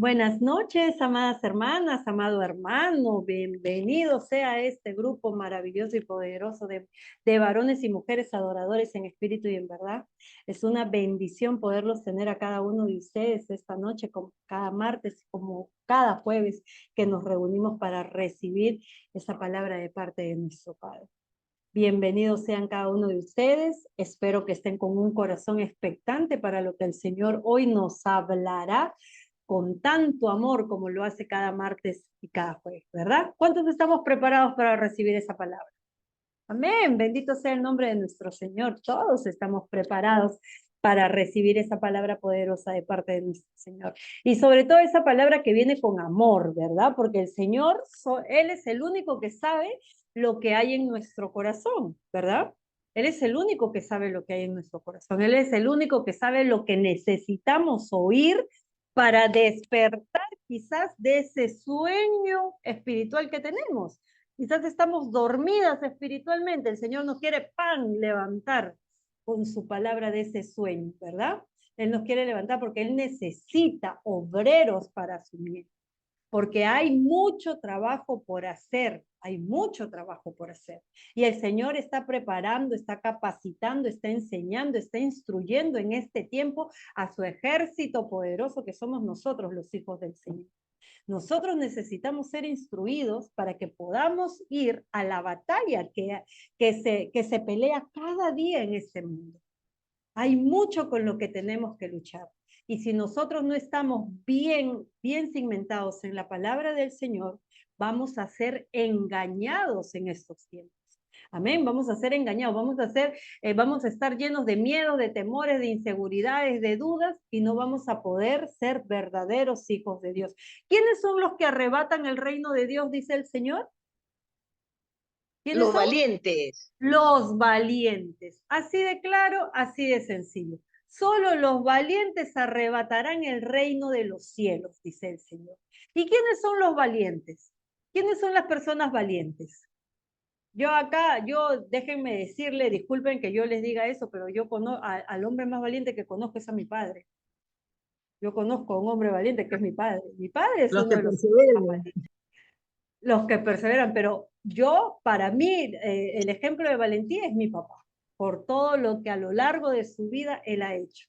Buenas noches, amadas hermanas, amado hermano, bienvenido sea a este grupo maravilloso y poderoso de varones y mujeres adoradores en espíritu y en verdad. Es una bendición poderlos tener a cada uno de ustedes esta noche, como cada martes, como cada jueves, que nos reunimos para recibir esa palabra de parte de nuestro Padre. Bienvenidos sean cada uno de ustedes. Espero que estén con un corazón expectante para lo que el Señor hoy nos hablará con tanto amor como lo hace cada martes y cada jueves, ¿verdad? ¿Cuántos estamos preparados para recibir esa palabra? Amén, bendito sea el nombre de nuestro Señor. Todos estamos preparados para recibir esa palabra poderosa de parte de nuestro Señor. Y sobre todo esa palabra que viene con amor, ¿verdad? Porque el Señor, Él es el único que sabe lo que hay en nuestro corazón, ¿verdad? Él es el único que sabe lo que hay en nuestro corazón. Él es el único que sabe lo que necesitamos oír para despertar quizás de ese sueño espiritual que tenemos. Quizás estamos dormidas espiritualmente. El Señor nos quiere levantar con su palabra de ese sueño, ¿verdad? Él nos quiere levantar porque Él necesita obreros para su bien. Porque hay mucho trabajo por hacer, hay mucho trabajo por hacer. Y el Señor está preparando, está capacitando, está enseñando, está instruyendo en este tiempo a su ejército poderoso que somos nosotros, los hijos del Señor. Nosotros necesitamos ser instruidos para que podamos ir a la batalla que se pelea cada día en este mundo. Hay mucho con lo que tenemos que luchar. Y si nosotros no estamos bien cimentados en la palabra del Señor, vamos a ser engañados en estos tiempos. Amén, vamos a ser engañados, vamos a estar llenos de miedo, de temores, de inseguridades, de dudas y no vamos a poder ser verdaderos hijos de Dios. ¿Quiénes son los que arrebatan el reino de Dios, dice el Señor? ¿Quiénes Los son? valientes. Los valientes. Así de claro, así de sencillo. Solo los valientes arrebatarán el reino de los cielos, dice el Señor. ¿Y quiénes son los valientes? ¿Quiénes son las personas valientes? Déjenme decirle, disculpen que yo les diga eso, pero yo conozco al hombre más valiente que conozco es a mi padre. Yo conozco a un hombre valiente que es mi padre. Mi padre es Los uno que de los más perseveran. valientes, los que perseveran, pero para mí, el ejemplo de valentía es mi papá, por todo lo que a lo largo de su vida él ha hecho,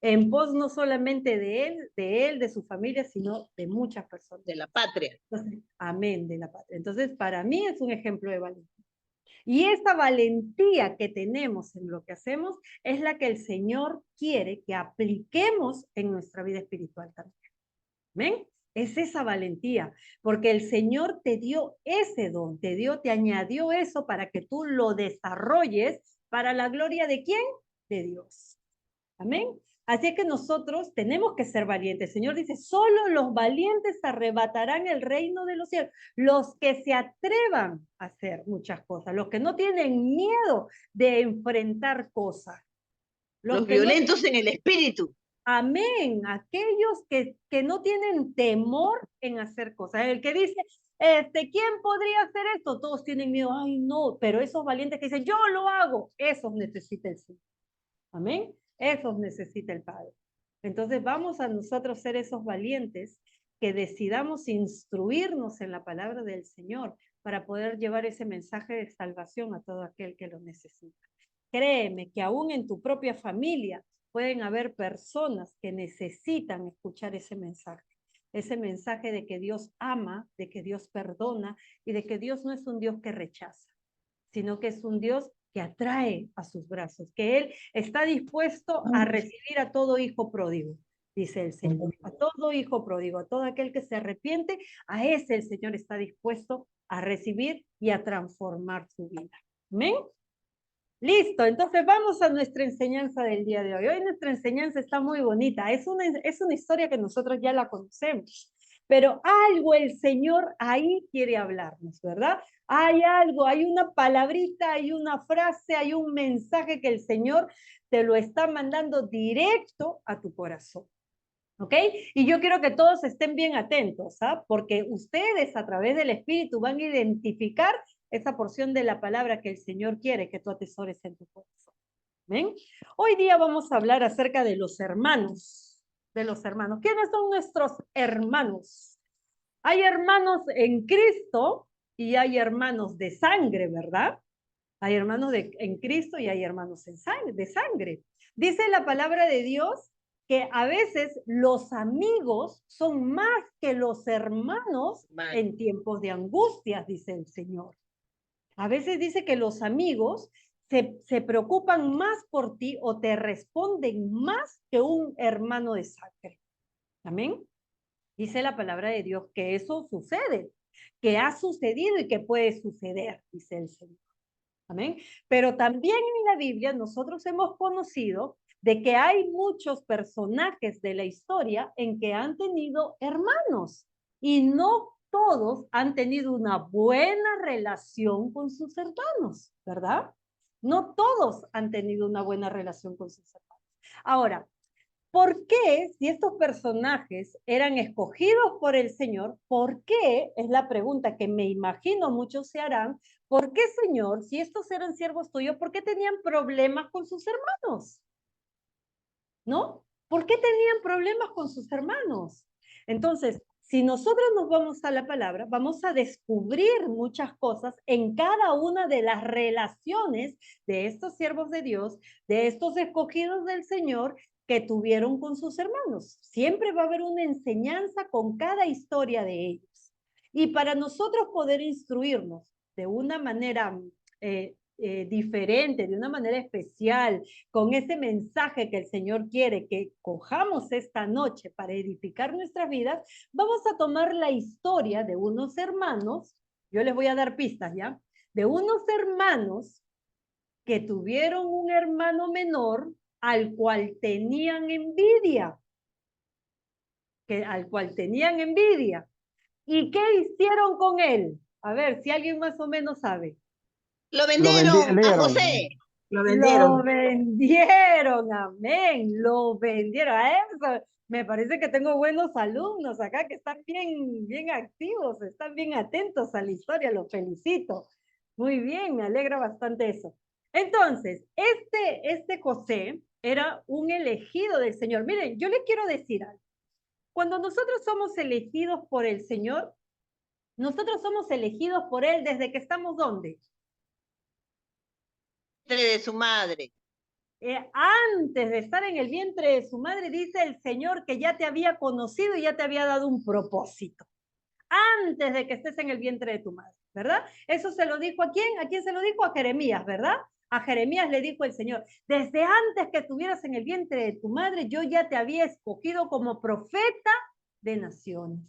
en pos no solamente de su familia, sino de muchas personas. De la patria. Entonces, amén de la patria. Entonces, para mí es un ejemplo de valentía. Y esta valentía que tenemos en lo que hacemos es la que el Señor quiere que apliquemos en nuestra vida espiritual también. ¿Ven? Es esa valentía, porque el Señor te dio ese don, te añadió eso para que tú lo desarrolles para la gloria de ¿quién? De Dios. Amén. Así que nosotros tenemos que ser valientes. El Señor dice, solo los valientes arrebatarán el reino de los cielos. Los que se atrevan a hacer muchas cosas, los que no tienen miedo de enfrentar cosas, los Los que no violentos en el espíritu. amén, aquellos que no tienen temor en hacer cosas. El que dice, ¿quién podría hacer esto? Todos tienen miedo, ay no, pero esos valientes que dicen, yo lo hago, esos necesita el Señor. Amén, esos necesita el Padre. Entonces vamos a nosotros ser esos valientes que decidamos instruirnos en la palabra del Señor para poder llevar ese mensaje de salvación a todo aquel que lo necesita. Créeme que aún en tu propia familia pueden haber personas que necesitan escuchar ese mensaje de que Dios ama, de que Dios perdona y de que Dios no es un Dios que rechaza, sino que es un Dios que atrae a sus brazos, que Él está dispuesto a recibir a todo hijo pródigo, dice el Señor, a todo hijo pródigo, a todo aquel que se arrepiente, a ese el Señor está dispuesto a recibir y a transformar su vida. ¿Amén? Listo, entonces vamos a nuestra enseñanza del día de hoy. Hoy nuestra enseñanza está muy bonita, es una historia que nosotros ya la conocemos, pero algo el Señor ahí quiere hablarnos, ¿verdad? Hay algo, hay una palabrita, hay una frase, hay un mensaje que el Señor te lo está mandando directo a tu corazón. ¿Ok? Y yo quiero que todos estén bien atentos, ¿ah? Porque ustedes a través del Espíritu van a identificar esa porción de la palabra que el Señor quiere que tú atesores en tu corazón. ¿Ven? Hoy día vamos a hablar acerca de los hermanos. de los hermanos. ¿Quiénes son nuestros hermanos? Hay hermanos en Cristo y hay hermanos de sangre, ¿verdad? Hay hermanos en Cristo y hay hermanos de sangre. Dice la palabra de Dios que a veces los amigos son más que los hermanos en tiempos de angustias, dice el Señor. A veces dice que los amigos se preocupan más por ti o te responden más que un hermano de sangre. Amén. Dice la palabra de Dios que eso sucede, que ha sucedido y que puede suceder, dice el Señor. Amén. Pero también en la Biblia nosotros hemos conocido de que hay muchos personajes de la historia en que han tenido hermanos y no todos han tenido una buena relación con sus hermanos, ¿verdad? No todos han tenido una buena relación con sus hermanos. Ahora, ¿por qué, si estos personajes eran escogidos por el Señor, por qué, es la pregunta que me imagino muchos se harán, ¿por qué, Señor, si estos eran siervos tuyos, por qué tenían problemas con sus hermanos? ¿No? ¿Por qué tenían problemas con sus hermanos? Entonces, si nosotros nos vamos a la palabra, vamos a descubrir muchas cosas en cada una de las relaciones de estos siervos de Dios, de estos escogidos del Señor que tuvieron con sus hermanos. Siempre va a haber una enseñanza con cada historia de ellos. Y para nosotros poder instruirnos de una manera diferente, de una manera especial, con ese mensaje que el Señor quiere que cojamos esta noche para edificar nuestras vidas, vamos a tomar la historia de unos hermanos, yo les voy a dar pistas ya, de unos hermanos que tuvieron un hermano menor al cual tenían envidia, al cual tenían envidia. ¿Y qué hicieron con él? A ver, si alguien más o menos sabe. Lo Lo vendieron a vendieron. José. Lo Lo vendieron. vendieron, amén, lo vendieron. A eso me parece que tengo buenos alumnos acá que están bien activos, están bien atentos a la historia, los felicito. Muy bien, me alegra bastante eso. Entonces, este José era un elegido del Señor. Miren, yo les quiero decir algo. Cuando nosotros somos elegidos por el Señor, nosotros somos elegidos por Él desde que estamos ¿dónde? De su madre. Antes de estar en el vientre de su madre, dice el Señor que ya te había conocido y ya te había dado un propósito. Antes de que estés en el vientre de tu madre, ¿verdad? Eso se lo dijo ¿a quién? ¿A quién se lo dijo? A Jeremías, ¿verdad? A Jeremías le dijo el Señor, desde antes que estuvieras en el vientre de tu madre, yo ya te había escogido como profeta de naciones.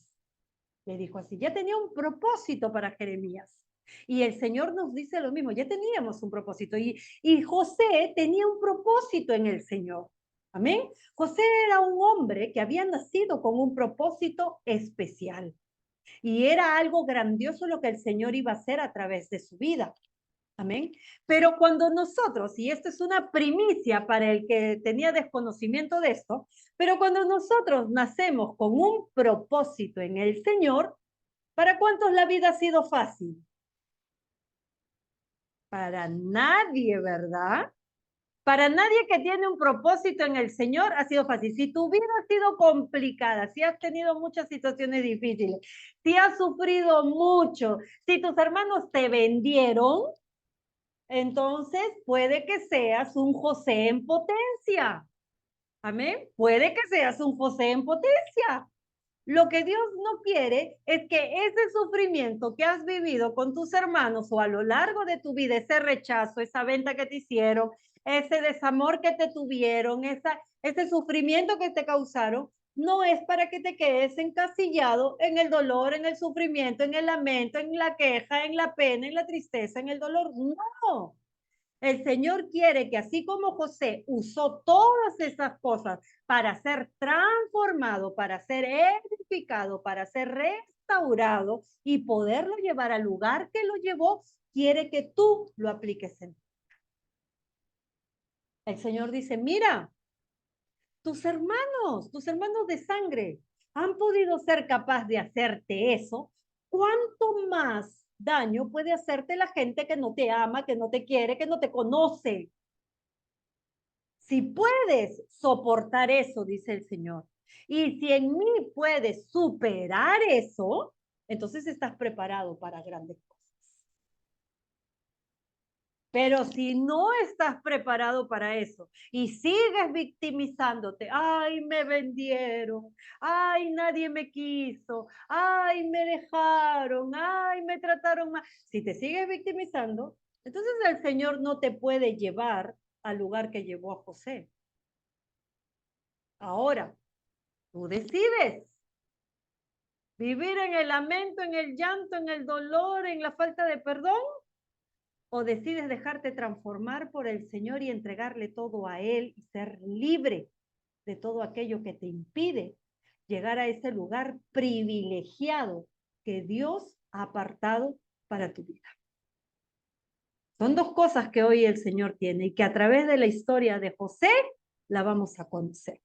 Le dijo así, ya tenía un propósito para Jeremías. Y el Señor nos dice lo mismo, ya teníamos un propósito. Y José tenía un propósito en el Señor. Amén. José era un hombre que había nacido con un propósito especial. Y era algo grandioso lo que el Señor iba a hacer a través de su vida. Amén. Pero cuando nosotros, y esto es una primicia para el que tenía desconocimiento de esto, pero cuando nosotros nacemos con un propósito en el Señor, ¿para cuántos la vida ha sido fácil? Para nadie, ¿verdad? Para nadie que tiene un propósito en el Señor ha sido fácil. Si tu vida ha sido complicada, si has tenido muchas situaciones difíciles, si has sufrido mucho, si tus hermanos te vendieron, entonces puede que seas un José en potencia. Amén. Puede que seas un José en potencia. Lo que Dios no quiere es que ese sufrimiento que has vivido con tus hermanos o a lo largo de tu vida, ese rechazo, esa venta que te hicieron, ese desamor que te tuvieron, ese sufrimiento que te causaron, no es para que te quedes encasillado en el dolor, en el sufrimiento, en el lamento, en la queja, en la pena, en la tristeza, en el dolor. No. El Señor quiere que así como José usó todas esas cosas para ser transformado, para ser edificado, para ser restaurado y poderlo llevar al lugar que lo llevó, quiere que tú lo apliques en. El Señor dice, mira, tus hermanos de sangre, han podido ser capaz de hacerte eso. ¿Cuánto más daño puede hacerte la gente que no te ama, que no te quiere, que no te conoce? Si puedes soportar eso, dice el Señor, y si en mí puedes superar eso, entonces estás preparado para grandes cosas. Pero si no estás preparado para eso y sigues victimizándote, ay, me vendieron, ay, nadie me quiso, ay, me dejaron, ay, me trataron mal. Si te sigues victimizando, entonces el Señor no te puede llevar al lugar que llevó a José. Ahora, tú decides vivir en el lamento, en el llanto, en el dolor, en la falta de perdón, o decides dejarte transformar por el Señor y entregarle todo a Él y ser libre de todo aquello que te impide llegar a ese lugar privilegiado que Dios ha apartado para tu vida. Son dos cosas que hoy el Señor tiene y que a través de la historia de José la vamos a conocer.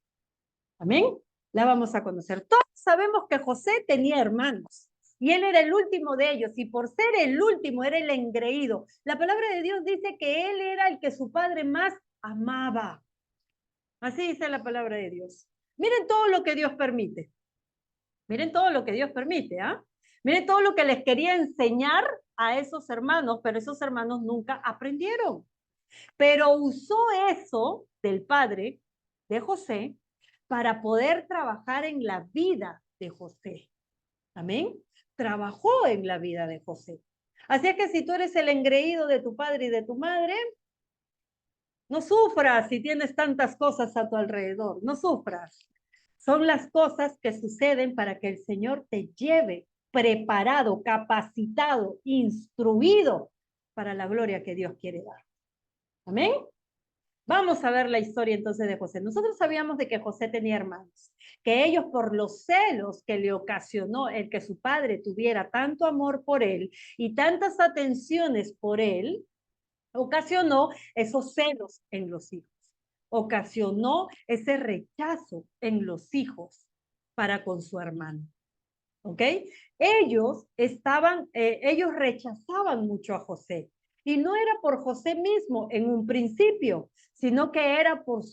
Amén. La vamos a conocer. Todos sabemos que José tenía hermanos y él era el último de ellos y por ser el último era el engreído. La palabra de Dios dice que él era el que su padre más amaba. Así dice la palabra de Dios. Miren todo lo que Dios permite. Miren todo lo que Dios permite, ¿ah? Miren todo lo que les quería enseñar a esos hermanos, pero esos hermanos nunca aprendieron. Pero usó eso del padre de José para poder trabajar en la vida de José. Amén. Trabajó en la vida de José. Así es que si tú eres el engreído de tu padre y de tu madre, no sufras si tienes tantas cosas a tu alrededor, no sufras. Son las cosas que suceden para que el Señor te lleve preparado, capacitado, instruido para la gloria que Dios quiere dar. Amén. Vamos a ver la historia entonces de José. Nosotros sabíamos de que José tenía hermanos, que ellos por los celos que le ocasionó el que su padre tuviera tanto amor por él y tantas atenciones por él, ocasionó esos celos en los hijos, ocasionó ese rechazo en los hijos para con su hermano. ¿Ok? Ellos rechazaban mucho a José. Y no era por José mismo en un principio, sino que era por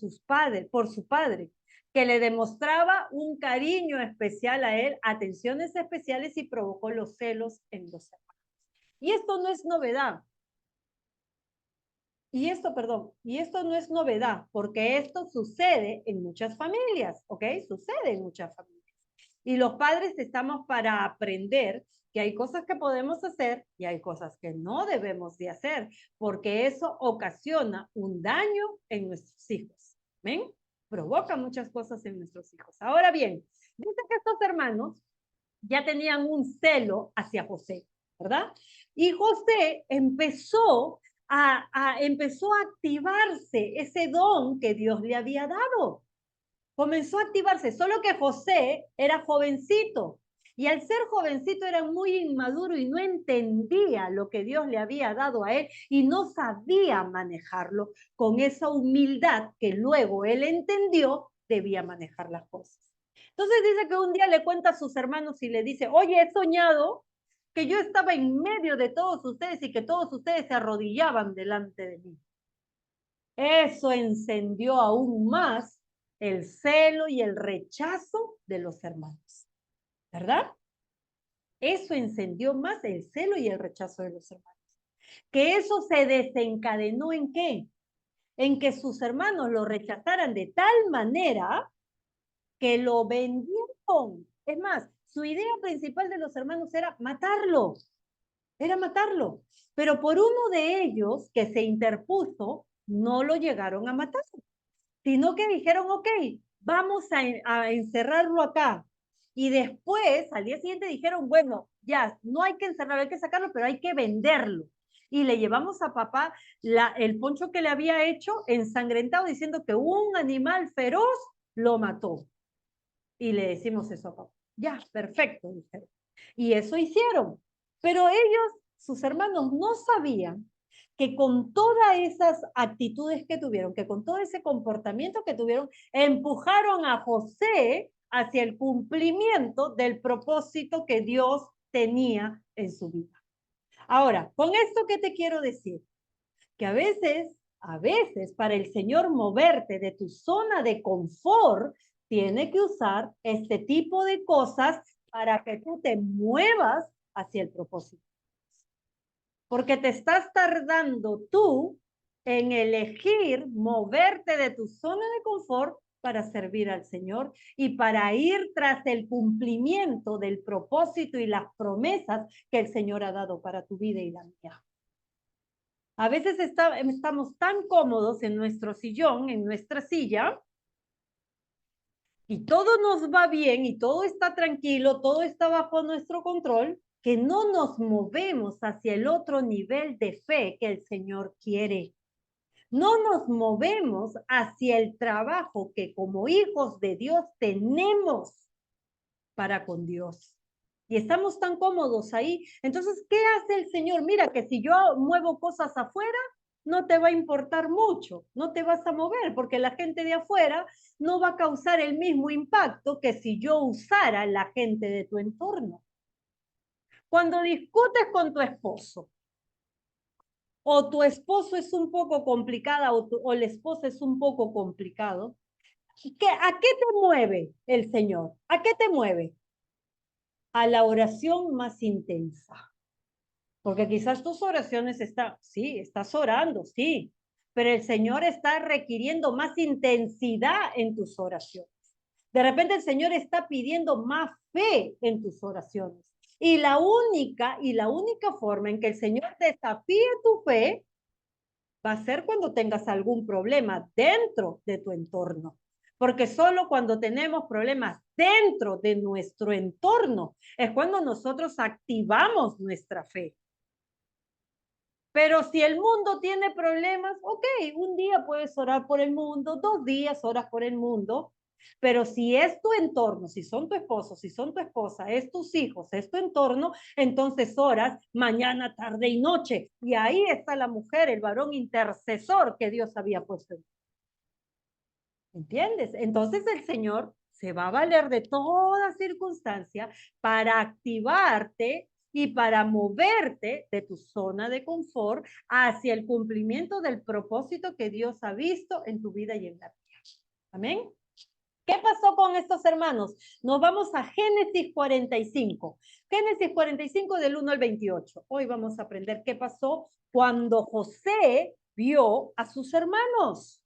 por su padre, que le demostraba un cariño especial a él, atenciones especiales y provocó los celos en los hermanos. Y esto no es novedad. Y esto no es novedad, porque esto sucede en muchas familias, ¿ok? Sucede en muchas familias. Y los padres estamos para aprender que hay cosas que podemos hacer y hay cosas que no debemos de hacer, porque eso ocasiona un daño en nuestros hijos. ¿Ven? Provoca muchas cosas en nuestros hijos. Ahora bien, dice que estos hermanos ya tenían un celo hacia José, ¿verdad? Y José empezó a activarse ese don que Dios le había dado. Comenzó a activarse, solo que José era jovencito y al ser jovencito era muy inmaduro y no entendía lo que Dios le había dado a él y no sabía manejarlo con esa humildad que luego él entendió debía manejar las cosas. Entonces dice que un día le cuenta a sus hermanos y le dice, oye, he soñado que yo estaba en medio de todos ustedes y que todos ustedes se arrodillaban delante de mí. Eso encendió aún más el celo y el rechazo de los hermanos, ¿verdad? Eso encendió más el celo y el rechazo de los hermanos. Que eso se desencadenó ¿en qué? En que sus hermanos lo rechazaran de tal manera que lo vendieron. Es más, su idea principal de los hermanos era matarlo. Era matarlo. Pero por uno de ellos que se interpuso, no lo llegaron a matar, sino que dijeron, ok, vamos a encerrarlo acá. Y después, al día siguiente, dijeron, bueno, ya, no hay que encerrarlo, hay que sacarlo, pero hay que venderlo. Y le llevamos a papá el poncho que le había hecho ensangrentado, diciendo que un animal feroz lo mató. Y le decimos eso a papá. Ya, perfecto, dijeron. Y eso hicieron. Pero ellos, sus hermanos, no sabían que con todas esas actitudes que tuvieron, que con todo ese comportamiento que tuvieron, empujaron a José hacia el cumplimiento del propósito que Dios tenía en su vida. Ahora, con esto, ¿qué te quiero decir? Que a veces A veces, para el Señor moverte de tu zona de confort, tiene que usar este tipo de cosas para que tú te muevas hacia el propósito. Porque te estás tardando tú en elegir moverte de tu zona de confort para servir al Señor y para ir tras el cumplimiento del propósito y las promesas que el Señor ha dado para tu vida y la mía. A veces estamos tan cómodos en nuestro sillón, en nuestra silla, y todo nos va bien y todo está tranquilo, todo está bajo nuestro control, que no nos movemos hacia el otro nivel de fe que el Señor quiere. No nos movemos hacia el trabajo que como hijos de Dios tenemos para con Dios. Y estamos tan cómodos ahí. Entonces, ¿qué hace el Señor? Mira que si yo muevo cosas afuera, no te va a importar mucho, no te vas a mover, porque la gente de afuera no va a causar el mismo impacto que si yo usara la gente de tu entorno. Cuando discutes con tu esposo, o tu esposo es un poco complicada, o el esposo es un poco complicado, ¿a qué te mueve el Señor? ¿A qué te mueve? A la oración más intensa. Porque quizás tus oraciones sí, estás orando, sí, pero el Señor está requiriendo más intensidad en tus oraciones. De repente el Señor está pidiendo más fe en tus oraciones. Y la única forma en que el Señor desafíe tu fe va a ser cuando tengas algún problema dentro de tu entorno. Porque solo cuando tenemos problemas dentro de nuestro entorno es cuando nosotros activamos nuestra fe. Pero si el mundo tiene problemas, ok, un día puedes orar por el mundo, 2 días oras por el mundo, pero si es tu entorno, si son tu esposo, si son tu esposa, es tus hijos, es tu entorno, entonces oras mañana, tarde y noche. Y ahí está la mujer, el varón intercesor que Dios había puesto. ¿Entiendes? Entonces el Señor se va a valer de toda circunstancia para activarte y para moverte de tu zona de confort hacia el cumplimiento del propósito que Dios ha visto en tu vida y en la mía. Amén. ¿Qué pasó con estos hermanos? Nos vamos a Génesis 45. Génesis 45 del 1 al 28. Hoy vamos a aprender qué pasó cuando José vio a sus hermanos.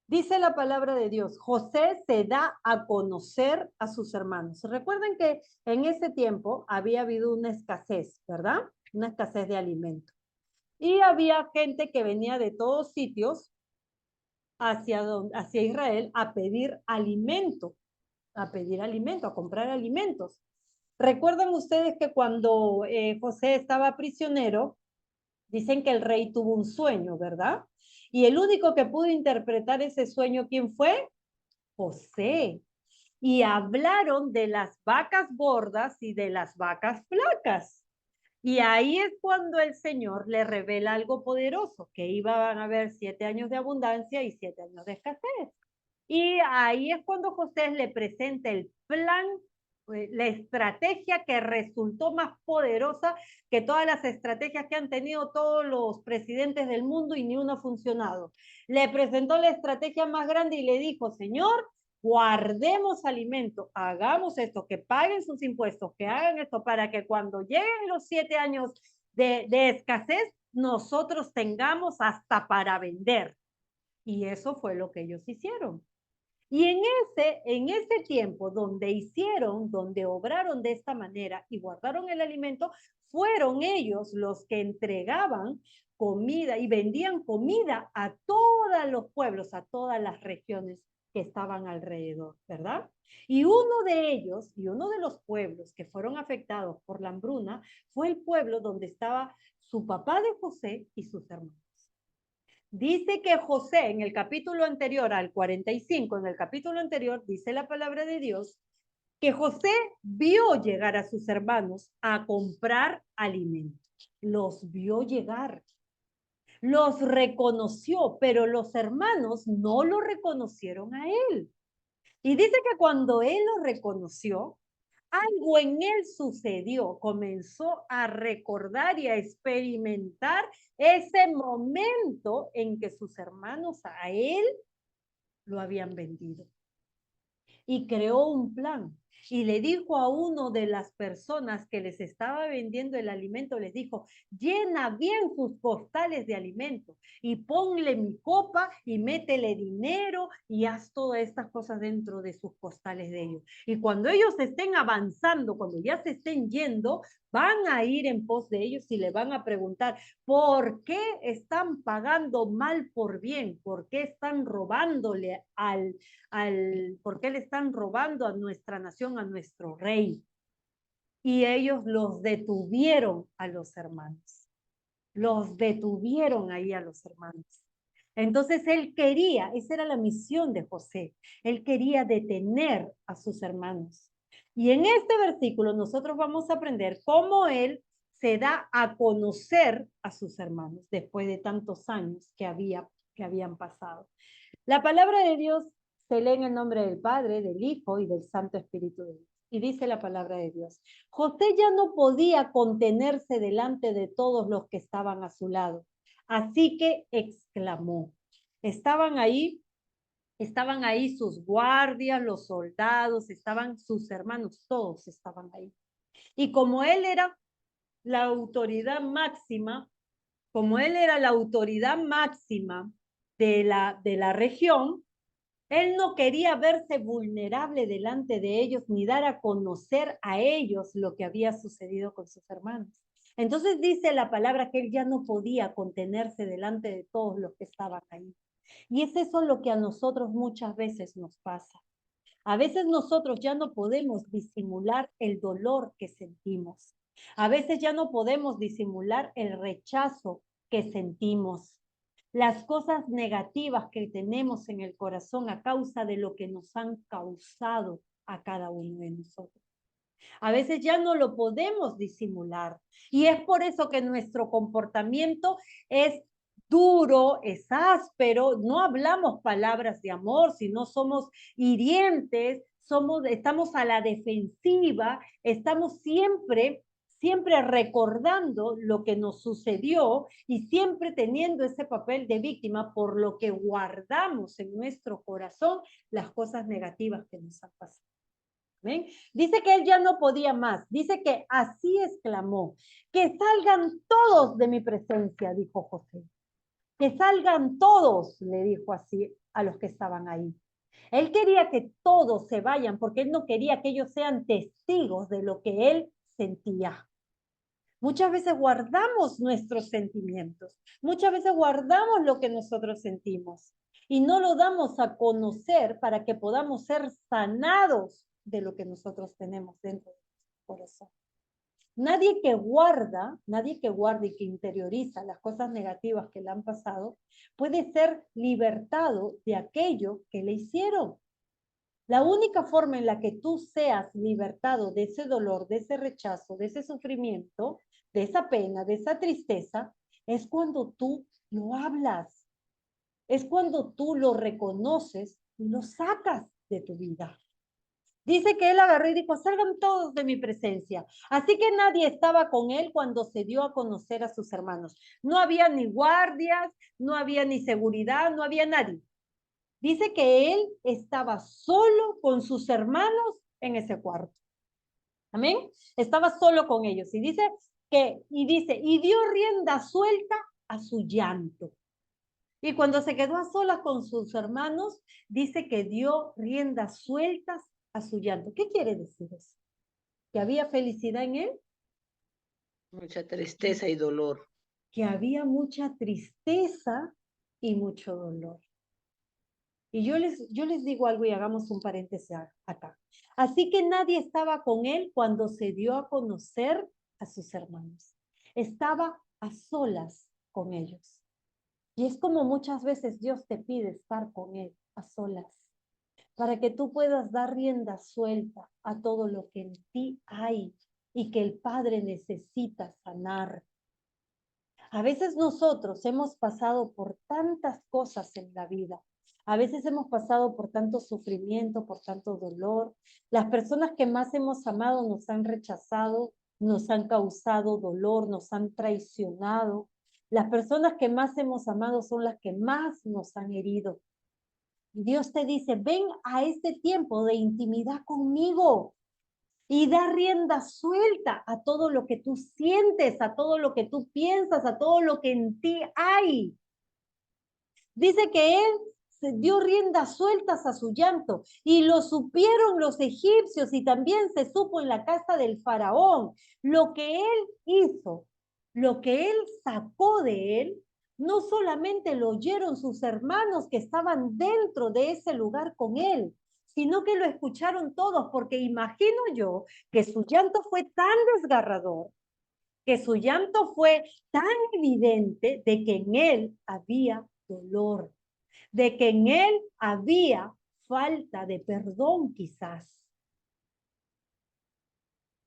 Dice la palabra de Dios, José se da a conocer a sus hermanos. Recuerden que en ese tiempo había habido una escasez, ¿verdad? Una escasez de alimento. Y había gente que venía de todos sitios hacia Israel a pedir alimento, a comprar alimentos. ¿Recuerdan ustedes que cuando José estaba prisionero, dicen que el rey tuvo un sueño, ¿verdad? Y el único que pudo interpretar ese sueño, ¿quién fue? José. Y hablaron de las vacas gordas y de las vacas flacas. Y ahí es cuando el Señor le revela algo poderoso, que iban a haber 7 años de abundancia y 7 años de escasez. Y ahí es cuando José le presenta el plan, la estrategia que resultó más poderosa que todas las estrategias que han tenido todos los presidentes del mundo y ni una ha funcionado. Le presentó la estrategia más grande y le dijo, Señor, guardemos alimento, hagamos esto, que paguen sus impuestos, que hagan esto para que cuando lleguen los 7 años de escasez, nosotros tengamos hasta para vender. Y eso fue lo que ellos hicieron. Y en ese tiempo donde obraron de esta manera y guardaron el alimento, fueron ellos los que entregaban comida y vendían comida a todos los pueblos, a todas las regiones que estaban alrededor, ¿verdad? Y uno de ellos, y uno de los pueblos que fueron afectados por la hambruna, fue el pueblo donde estaba su papá de José y sus hermanos. Dice que José, en el capítulo anterior al 45, en el capítulo anterior, dice la palabra de Dios, que José vio llegar a sus hermanos a comprar alimentos. Los vio llegar. Los reconoció, pero los hermanos no lo reconocieron a él. Y dice que cuando él lo reconoció, algo en él sucedió, comenzó a recordar y a experimentar ese momento en que sus hermanos a él lo habían vendido. Y creó un plan. Y le dijo a uno de las personas que les estaba vendiendo el alimento, les dijo, llena bien sus costales de alimento y ponle mi copa y métele dinero y haz todas estas cosas dentro de sus costales de ellos. Y cuando ellos estén avanzando, cuando ya se estén yendo, van a ir en pos de ellos y le van a preguntar, ¿por qué están pagando mal por bien? ¿Por qué están robándole por qué le están robando a nuestra nación, a nuestro rey? Y ellos los detuvieron a los hermanos. Los detuvieron ahí a los hermanos. Entonces él quería, esa era la misión de José, él quería detener a sus hermanos. Y en este versículo nosotros vamos a aprender cómo él se da a conocer a sus hermanos después de tantos años que habían pasado. La palabra de Dios se lee en el nombre del Padre, del Hijo y del Santo Espíritu de Dios. Y dice la palabra de Dios, José ya no podía contenerse delante de todos los que estaban a su lado. Así que exclamó. Estaban ahí sus guardias, los soldados, estaban sus hermanos, todos estaban ahí. Y como él era la autoridad máxima, de la región, él no quería verse vulnerable delante de ellos ni dar a conocer a ellos lo que había sucedido con sus hermanos. Entonces dice la palabra que él ya no podía contenerse delante de todos los que estaban ahí. Y es eso lo que a nosotros muchas veces nos pasa. A veces nosotros ya no podemos disimular el dolor que sentimos. A veces ya no podemos disimular el rechazo que sentimos, las cosas negativas que tenemos en el corazón a causa de lo que nos han causado a cada uno de nosotros. A veces ya no lo podemos disimular y es por eso que nuestro comportamiento es duro, es áspero, no hablamos palabras de amor, sino somos hirientes, estamos a la defensiva, estamos siempre recordando lo que nos sucedió y siempre teniendo ese papel de víctima por lo que guardamos en nuestro corazón las cosas negativas que nos han pasado. ¿Ven? Dice que él ya no podía más. Dice que así exclamó. Que salgan todos de mi presencia, dijo José. Que salgan todos, le dijo así a los que estaban ahí. Él quería que todos se vayan porque él no quería que ellos sean testigos de lo que él sentía. Muchas veces guardamos nuestros sentimientos. Muchas veces guardamos lo que nosotros sentimos y no lo damos a conocer para que podamos ser sanados de lo que nosotros tenemos dentro de nuestro corazón. Nadie que guarda y que interioriza las cosas negativas que le han pasado, puede ser libertado de aquello que le hicieron. La única forma en la que tú seas libertado de ese dolor, de ese rechazo, de ese sufrimiento, de esa pena, de esa tristeza, es cuando tú lo hablas, es cuando tú lo reconoces y lo sacas de tu vida. Dice que él agarró y dijo, salgan todos de mi presencia. Así que nadie estaba con él cuando se dio a conocer a sus hermanos. No había ni guardias, no había ni seguridad, no había nadie. Dice que él estaba solo con sus hermanos en ese cuarto. Amén. Estaba solo con ellos. Y dice, y dio rienda suelta a su llanto. Y cuando se quedó a solas con sus hermanos, dice que dio riendas sueltas a su llanto. ¿Qué quiere decir eso? ¿Que había felicidad en él? Mucha tristeza y dolor. Que había mucha tristeza y mucho dolor. Y yo les digo algo y hagamos un paréntesis acá. Así que nadie estaba con él cuando se dio a conocer a sus hermanos. Estaba a solas con ellos. Y es como muchas veces Dios te pide estar con él, a solas, para que tú puedas dar rienda suelta a todo lo que en ti hay y que el Padre necesita sanar. A veces nosotros hemos pasado por tantas cosas en la vida. A veces hemos pasado por tanto sufrimiento, por tanto dolor. Las personas que más hemos amado nos han rechazado, nos han causado dolor, nos han traicionado. Las personas que más hemos amado son las que más nos han herido. Y Dios te dice, ven a este tiempo de intimidad conmigo y da rienda suelta a todo lo que tú sientes, a todo lo que tú piensas, a todo lo que en ti hay. Dice que él se dio riendas sueltas a su llanto y lo supieron los egipcios y también se supo en la casa del faraón. Lo que él hizo, lo que él sacó de él, no solamente lo oyeron sus hermanos que estaban dentro de ese lugar con él, sino que lo escucharon todos, porque imagino yo que su llanto fue tan desgarrador, que su llanto fue tan evidente de que en él había dolor, de que en él había falta de perdón quizás.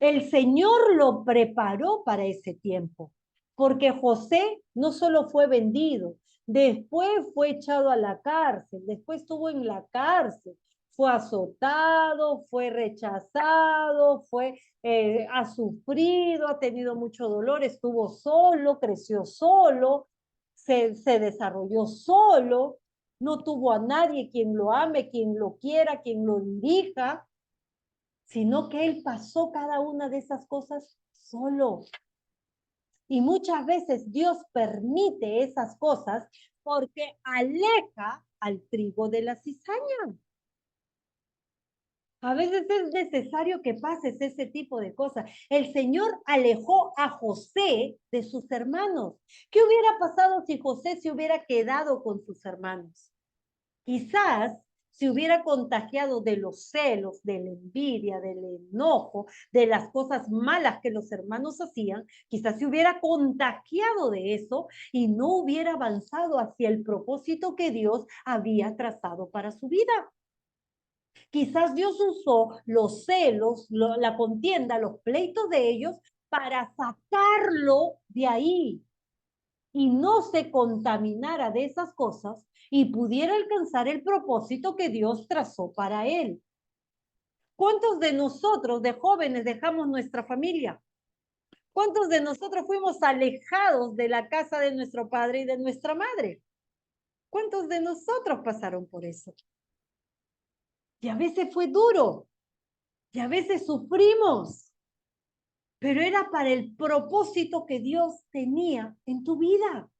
El Señor lo preparó para ese tiempo, porque José no solo fue vendido, después fue echado a la cárcel, después estuvo en la cárcel, fue azotado, fue rechazado, ha sufrido, ha tenido mucho dolor, estuvo solo, creció solo, se desarrolló solo, no tuvo a nadie quien lo ame, quien lo quiera, quien lo dirija, sino que él pasó cada una de esas cosas solo. Y muchas veces Dios permite esas cosas porque aleja al trigo de la cizaña. A veces es necesario que pases ese tipo de cosas. El Señor alejó a José de sus hermanos. ¿Qué hubiera pasado si José se hubiera quedado con sus hermanos? Quizás se hubiera contagiado de los celos, de la envidia, del enojo, de las cosas malas que los hermanos hacían, quizás se hubiera contagiado de eso y no hubiera avanzado hacia el propósito que Dios había trazado para su vida. Quizás Dios usó los celos, la contienda, los pleitos de ellos para sacarlo de ahí y no se contaminara de esas cosas y pudiera alcanzar el propósito que Dios trazó para él. ¿Cuántos de nosotros de jóvenes dejamos nuestra familia? ¿Cuántos de nosotros fuimos alejados de la casa de nuestro padre y de nuestra madre? ¿Cuántos de nosotros pasaron por eso? Y a veces fue duro, y a veces sufrimos, pero era para el propósito que Dios tenía en tu vida.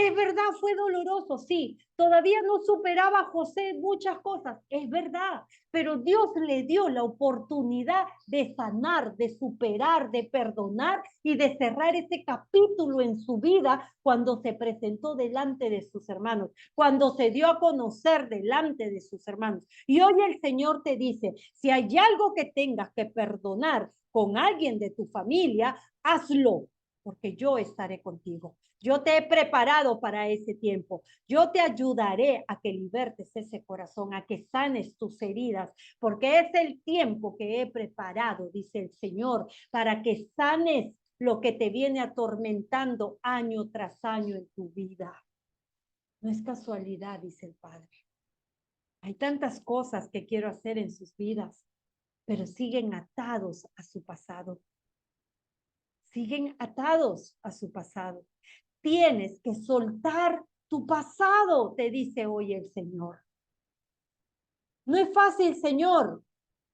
Es verdad, fue doloroso, sí. Todavía no superaba a José muchas cosas, es verdad. Pero Dios le dio la oportunidad de sanar, de superar, de perdonar y de cerrar ese capítulo en su vida cuando se presentó delante de sus hermanos, cuando se dio a conocer delante de sus hermanos. Y hoy el Señor te dice, si hay algo que tengas que perdonar con alguien de tu familia, hazlo, porque yo estaré contigo. Yo te he preparado para ese tiempo. Yo te ayudaré a que libertes ese corazón, a que sanes tus heridas, porque es el tiempo que he preparado, dice el Señor, para que sanes lo que te viene atormentando año tras año en tu vida. No es casualidad, dice el Padre. Hay tantas cosas que quiero hacer en sus vidas, pero siguen atados a su pasado. Siguen atados a su pasado. Tienes que soltar tu pasado, te dice hoy el Señor. No es fácil, Señor.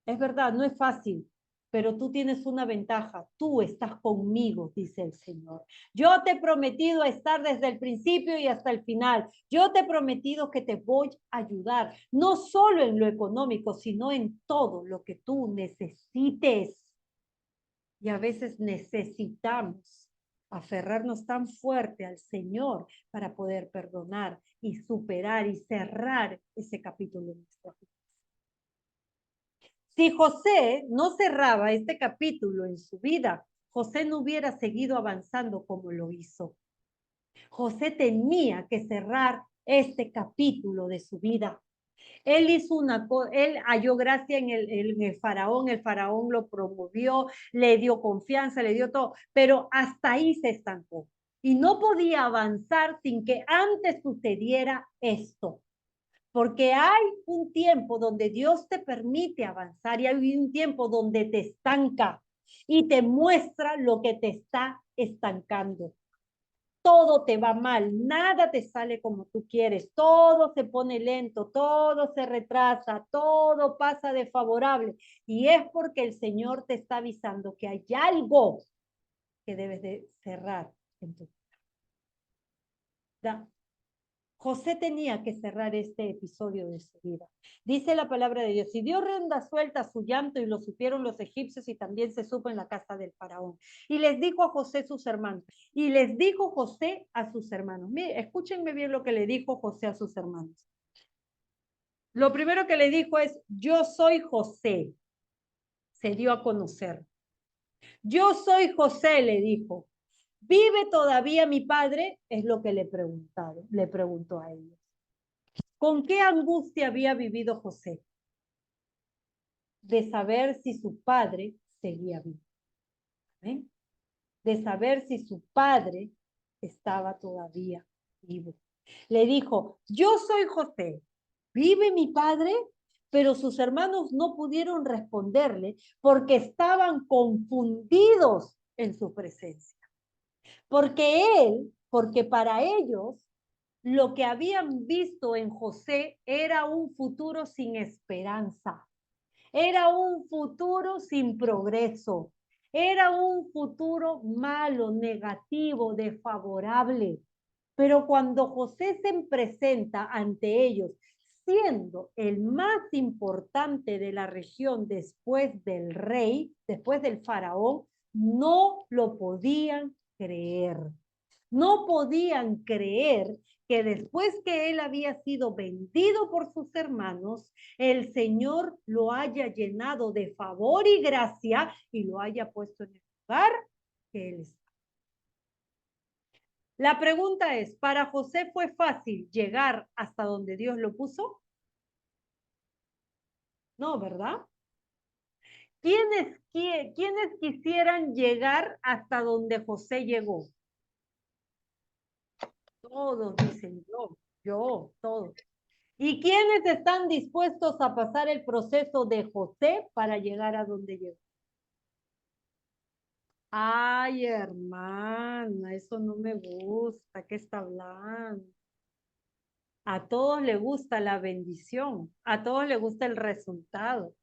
Es verdad, no es fácil, pero tú tienes una ventaja. Tú estás conmigo, dice el Señor. Yo te he prometido estar desde el principio y hasta el final. Yo te he prometido que te voy a ayudar, no solo en lo económico, sino en todo lo que tú necesites. Y a veces necesitamos aferrarnos tan fuerte al Señor para poder perdonar y superar y cerrar ese capítulo de nuestra vida. Si José no cerraba este capítulo en su vida, José no hubiera seguido avanzando como lo hizo. José tenía que cerrar este capítulo de su vida. Él hizo él halló gracia en el faraón lo promovió, le dio confianza, le dio todo, pero hasta ahí se estancó. Y no podía avanzar sin que antes sucediera esto. Porque hay un tiempo donde Dios te permite avanzar y hay un tiempo donde te estanca y te muestra lo que te está estancando. Todo te va mal, nada te sale como tú quieres, todo se pone lento, todo se retrasa, todo pasa desfavorable. Y es porque el Señor te está avisando que hay algo que debes de cerrar en tu vida. José tenía que cerrar este episodio de su vida. Dice la palabra de Dios, y dio rienda suelta a su llanto y lo supieron los egipcios y también se supo en la casa del faraón. Y les dijo a José sus hermanos, y les dijo José a sus hermanos. Mire, escúchenme bien lo que le dijo José a sus hermanos. Lo primero que le dijo es, yo soy José. Se dio a conocer. Yo soy José, le dijo. ¿Vive todavía mi padre? Es lo que le preguntó a ellos. ¿Con qué angustia había vivido José? De saber si su padre seguía vivo. ¿Ven? De saber si su padre estaba todavía vivo. Le dijo, yo soy José, ¿vive mi padre? Pero sus hermanos no pudieron responderle porque estaban confundidos en su presencia. Porque para ellos, lo que habían visto en José era un futuro sin esperanza. Era un futuro sin progreso. Era un futuro malo, negativo, desfavorable. Pero cuando José se presenta ante ellos, siendo el más importante de la región después del rey, después del faraón, no lo podían creer. No podían creer que después que él había sido vendido por sus hermanos, el Señor lo haya llenado de favor y gracia y lo haya puesto en el lugar que él está. La pregunta es, ¿para José fue fácil llegar hasta donde Dios lo puso? No, ¿verdad? ¿Quiénes quisieran llegar hasta donde José llegó? Todos dicen todos. ¿Y quiénes están dispuestos a pasar el proceso de José para llegar a donde llegó? Ay, hermana, eso no me gusta. ¿Qué está hablando? A todos les gusta la bendición, a todos les gusta el resultado,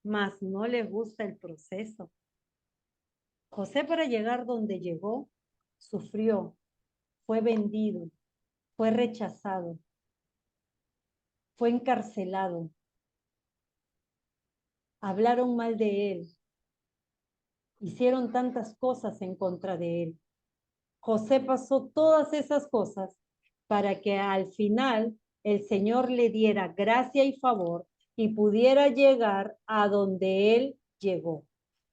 mas no les gusta el proceso. José para llegar donde llegó, sufrió, fue vendido, fue rechazado, fue encarcelado, hablaron mal de él, hicieron tantas cosas en contra de él. José pasó todas esas cosas para que al final el Señor le diera gracia y favor y pudiera llegar a donde él llegó.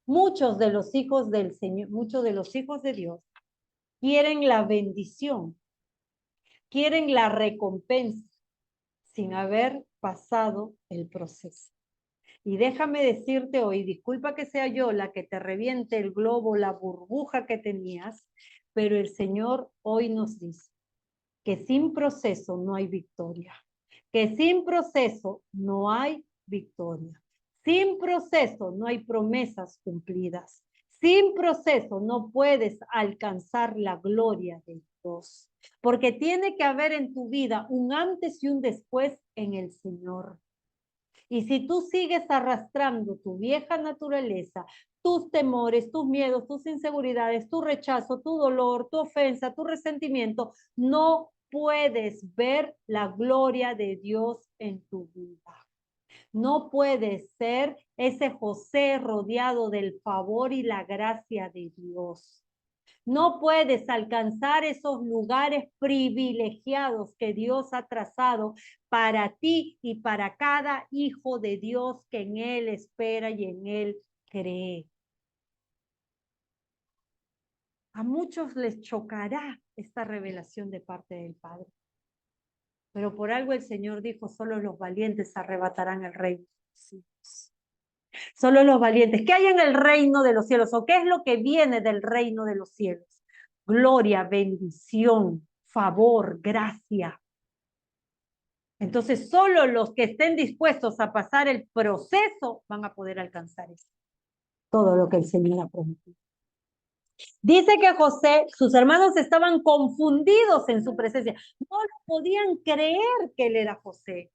Muchos de los hijos del Señor, muchos de los hijos de Dios quieren la bendición, quieren la recompensa sin haber pasado el proceso. Y déjame decirte hoy, disculpa que sea yo la que te reviente el globo, la burbuja que tenías, pero el Señor hoy nos dice que sin proceso no hay victoria, que sin proceso no hay victoria, sin proceso no hay promesas cumplidas, sin proceso no puedes alcanzar la gloria de Dios, porque tiene que haber en tu vida un antes y un después en el Señor. Y si tú sigues arrastrando tu vieja naturaleza, tus temores, tus miedos, tus inseguridades, tu rechazo, tu dolor, tu ofensa, tu resentimiento, no puedes ver la gloria de Dios en tu vida. No puedes ser ese José rodeado del favor y la gracia de Dios. No puedes alcanzar esos lugares privilegiados que Dios ha trazado para ti y para cada hijo de Dios que en Él espera y en Él cree. A muchos les chocará esta revelación de parte del Padre. Pero por algo el Señor dijo, solo los valientes arrebatarán el reino de los cielos. Solo los valientes. ¿Qué hay en el reino de los cielos? ¿O qué es lo que viene del reino de los cielos? gloria, bendición, favor, gracia. Entonces, solo los que estén dispuestos a pasar el proceso van a poder alcanzar eso. Todo lo que el Señor ha prometido. Dice que José, sus hermanos estaban confundidos en su presencia. No lo podían creer que él era José.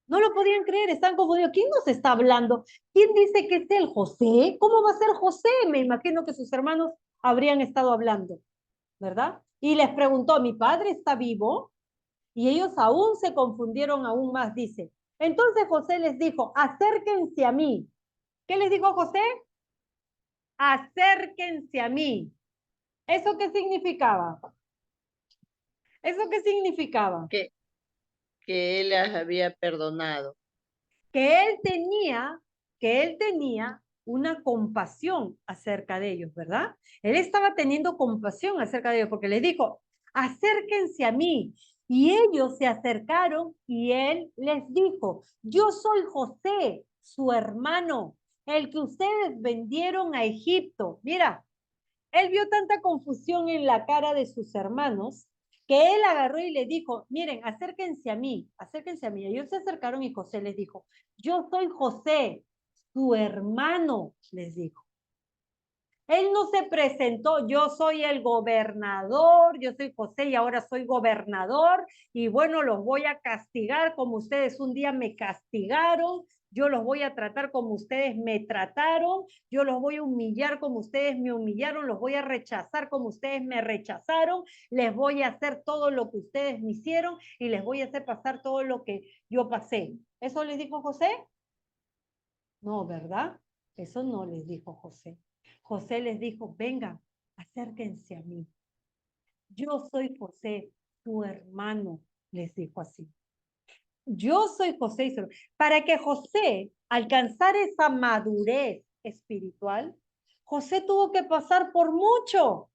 No lo podían creer, están confundidos. ¿Quién nos está hablando? ¿Quién dice que es él? ¿José? ¿Cómo va a ser José? Me imagino que sus hermanos habrían estado hablando, ¿verdad? Y les preguntó, ¿mi padre está vivo? Y ellos aún se confundieron aún más, dice. Entonces José les dijo, acérquense a mí. ¿Qué les dijo José? Acérquense a mí. ¿Eso qué significaba? ¿Eso qué significaba? Que él las había perdonado. Que él tenía una compasión acerca de ellos, ¿verdad? Él estaba teniendo compasión acerca de ellos porque les dijo, acérquense a mí. Y ellos se acercaron y él les dijo, yo soy José, su hermano, el que ustedes vendieron a Egipto. Mira, él vio tanta confusión en la cara de sus hermanos que él agarró y le dijo, miren, acérquense a mí, acérquense a mí. Ellos se acercaron y José les dijo, yo soy José, su hermano, les dijo. Él no se presentó, yo soy el gobernador, yo soy José y ahora soy gobernador y bueno, los voy a castigar como ustedes un día me castigaron, yo los voy a tratar como ustedes me trataron, yo los voy a humillar como ustedes me humillaron, los voy a rechazar como ustedes me rechazaron, les voy a hacer todo lo que ustedes me hicieron y les voy a hacer pasar todo lo que yo pasé. ¿Eso les dijo José? No, ¿verdad? Eso no les dijo José. José les dijo, vengan, acérquense a mí. Yo soy José, tu hermano, les dijo así. Yo soy José. Para que José alcanzara esa madurez espiritual, José tuvo que pasar por mucho.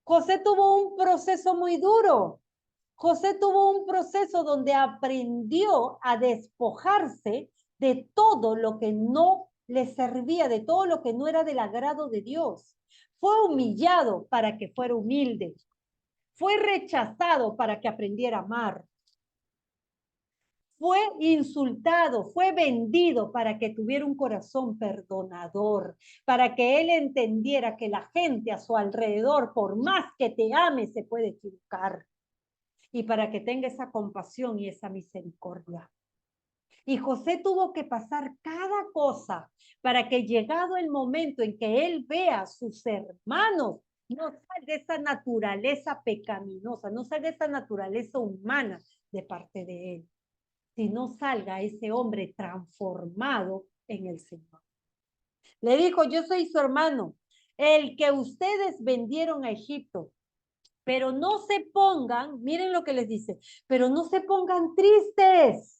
José tuvo un proceso muy duro. José tuvo un proceso donde aprendió a despojarse de todo lo que no le servía, de todo lo que no era del agrado de Dios. Fue humillado para que fuera humilde. Fue rechazado para que aprendiera a amar. Fue insultado, fue vendido para que tuviera un corazón perdonador, para que él entendiera que la gente a su alrededor, por más que te ame, se puede equivocar. Y para que tenga esa compasión y esa misericordia. Y José tuvo que pasar cada cosa para que llegado el momento en que él vea a sus hermanos, no salga de esa naturaleza pecaminosa, no salga de esa naturaleza humana de parte de él, sino salga ese hombre transformado en el Señor. Le dijo, yo soy su hermano, el que ustedes vendieron a Egipto. Pero no se pongan, miren lo que les dice, pero no se pongan tristes.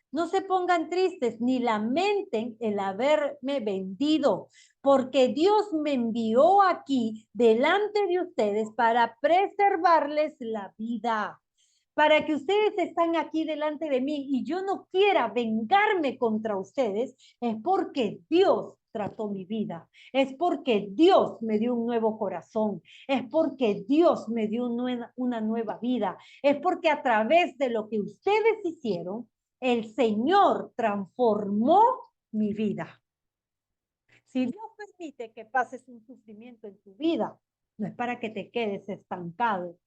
No se pongan tristes ni lamenten el haberme vendido, porque Dios me envió aquí delante de ustedes para preservarles la vida, para que ustedes están aquí delante de mí y yo no quiera vengarme contra ustedes, es porque Dios trató mi vida, es porque Dios me dio un nuevo corazón, es porque Dios me dio una nueva vida, es porque a través de lo que ustedes hicieron, el Señor transformó mi vida. Si Dios permite que pases un sufrimiento en tu vida, no es para que te quedes estancado,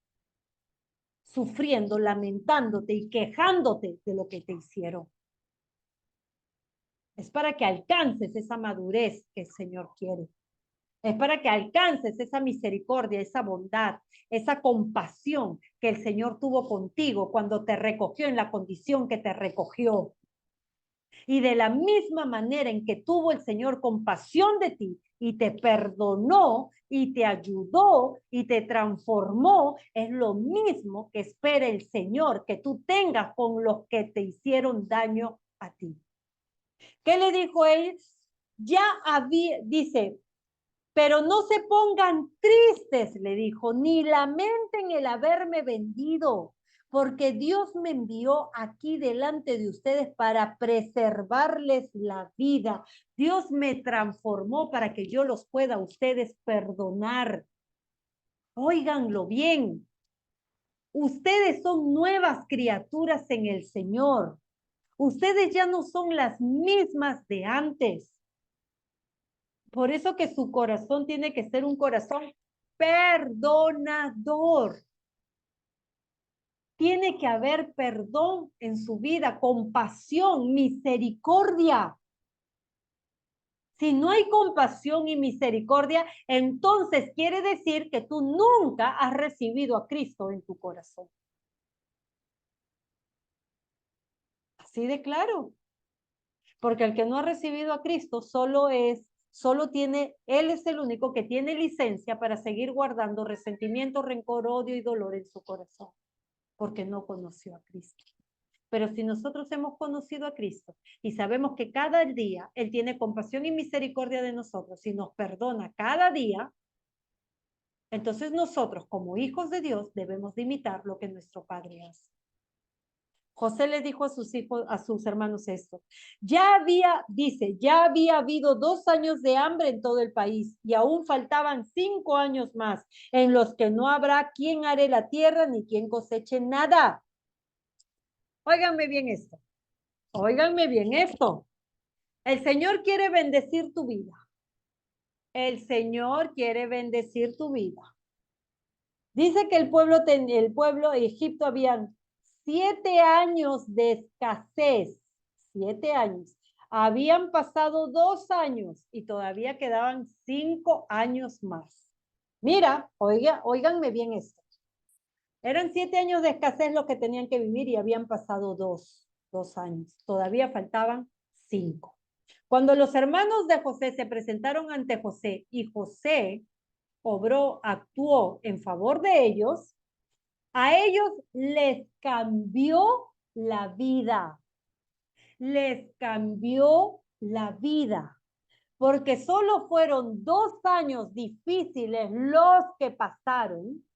sufriendo, lamentándote y quejándote de lo que te hicieron. Es para que alcances esa madurez que el Señor quiere. Es para que alcances esa misericordia, esa bondad, esa compasión que el Señor tuvo contigo cuando te recogió en la condición que te recogió. Y de la misma manera en que tuvo el Señor compasión de ti y te perdonó y te ayudó y te transformó, es lo mismo que espera el Señor que tú tengas con los que te hicieron daño a ti. ¿Qué le dijo él? Ya había, dice, pero no se pongan tristes, le dijo, ni lamenten el haberme vendido, porque Dios me envió aquí delante de ustedes para preservarles la vida. Dios me transformó para que yo los pueda a ustedes perdonar. Óiganlo bien. Ustedes son nuevas criaturas en el Señor. Ustedes ya no son las mismas de antes. Por eso que su corazón tiene que ser un corazón perdonador. Tiene que haber perdón en su vida, compasión, misericordia. Si no hay compasión y misericordia, entonces quiere decir que tú nunca has recibido a Cristo en tu corazón. Así de claro. Porque el que no ha recibido a Cristo él es el único que tiene licencia para seguir guardando resentimiento, rencor, odio y dolor en su corazón, porque no conoció a Cristo. Pero si nosotros hemos conocido a Cristo y sabemos que cada día Él tiene compasión y misericordia de nosotros y nos perdona cada día, entonces nosotros como hijos de Dios debemos de imitar lo que nuestro Padre hace. José le dijo a sus hijos, a sus hermanos esto. Ya había habido 2 años de hambre en todo el país y aún faltaban 5 años más en los que no habrá quien are la tierra ni quien coseche nada. Óiganme bien esto. Óiganme bien esto. El Señor quiere bendecir tu vida. El Señor quiere bendecir tu vida. Dice que el pueblo de Egipto habían 7 años de escasez. 7 años. Habían pasado 2 años y todavía quedaban 5 años más. Mira, óiganme bien esto. Eran 7 años de escasez los que tenían que vivir y habían pasado 2 años. Todavía faltaban 5. Cuando los hermanos de José se presentaron ante José y José actuó en favor de ellos, a ellos les cambió la vida. Les cambió la vida. Porque solo fueron 2 años difíciles los que pasaron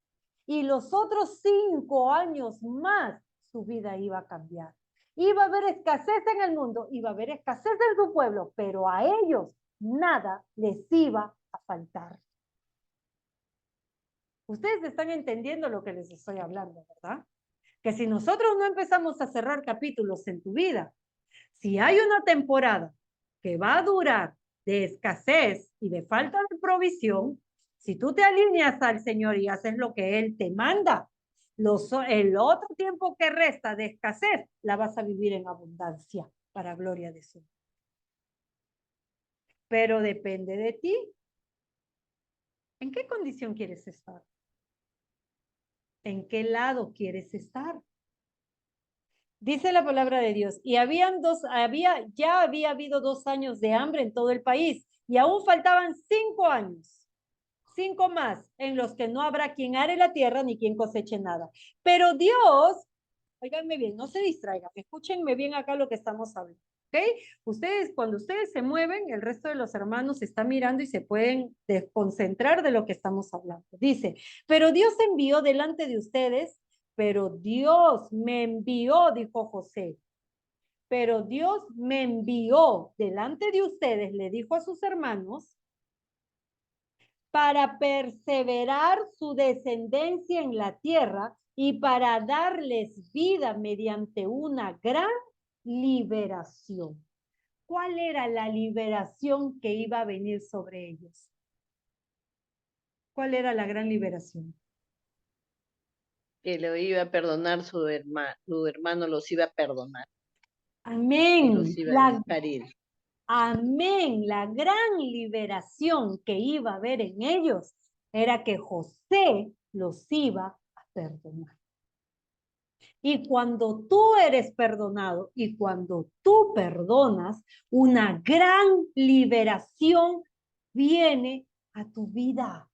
y los otros 5 años más su vida iba a cambiar. Iba a haber escasez en el mundo, iba a haber escasez en su pueblo, pero a ellos nada les iba a faltar. Ustedes están entendiendo lo que les estoy hablando, ¿verdad? Que si nosotros no empezamos a cerrar capítulos en tu vida, si hay una temporada que va a durar de escasez y de falta de provisión, si tú te alineas al Señor y haces lo que Él te manda, el otro tiempo que resta de escasez la vas a vivir en abundancia para gloria de su. Pero depende de ti. ¿En qué condición quieres estar? ¿En qué lado quieres estar? Dice la palabra de Dios, y ya había habido 2 años de hambre en todo el país, y aún faltaban 5 años, 5 más, en los que no habrá quien are la tierra ni quien coseche nada. Pero Dios, óiganme bien, no se distraigan, escúchenme bien acá lo que estamos hablando, ¿ok? Cuando ustedes se mueven, el resto de los hermanos se está mirando y se pueden desconcentrar de lo que estamos hablando. Dice, pero Dios envió delante de ustedes. Pero Dios me envió, dijo José. Pero Dios me envió delante de ustedes, le dijo a sus hermanos, para perseverar su descendencia en la tierra y para darles vida mediante una gran liberación. ¿Cuál era la liberación que iba a venir sobre ellos? ¿Cuál era la gran liberación? Que lo iba a perdonar su hermano los iba a perdonar. Y Amén. los iba a dejar ir. Amén. La gran liberación que iba a haber en ellos era que José los iba a perdonar. Y cuando tú eres perdonado y cuando tú perdonas, una gran liberación viene a tu vida.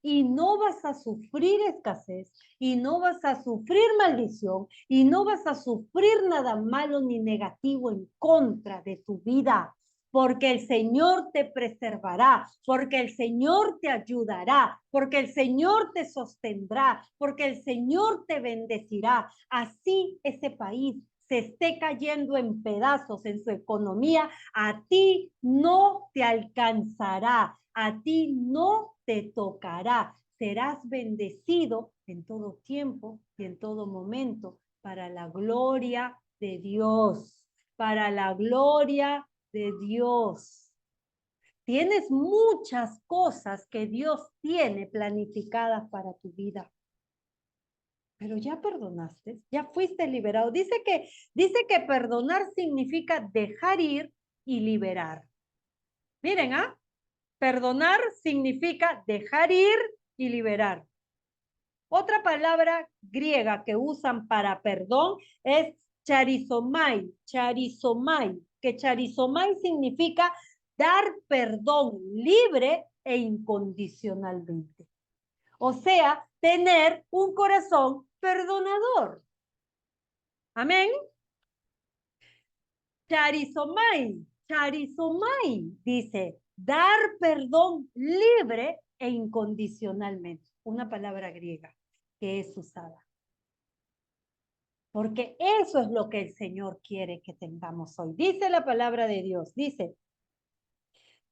Y no vas a sufrir escasez, y no vas a sufrir maldición, y no vas a sufrir nada malo ni negativo en contra de tu vida, porque el Señor te preservará, porque el Señor te ayudará, porque el Señor te sostendrá, porque el Señor te bendecirá. Así ese país se esté cayendo en pedazos en su economía, a ti no te alcanzará, a ti no te tocará. serás bendecido en todo tiempo y en todo momento para la gloria de Dios, para la gloria de Dios. Tienes muchas cosas que Dios tiene planificadas para tu vida. Pero ya perdonaste, ya fuiste liberado. Dice que perdonar significa dejar ir y liberar. Miren, ¿ah? Perdonar significa dejar ir y liberar. Otra palabra griega que usan para perdón es charizomai, que charizomai significa dar perdón libre e incondicionalmente. O sea, tener un corazón perdonador. Amén. Charizomai dice, dar perdón libre e incondicionalmente. Una palabra griega que es usada. Porque eso es lo que el Señor quiere que tengamos hoy. Dice la palabra de Dios, dice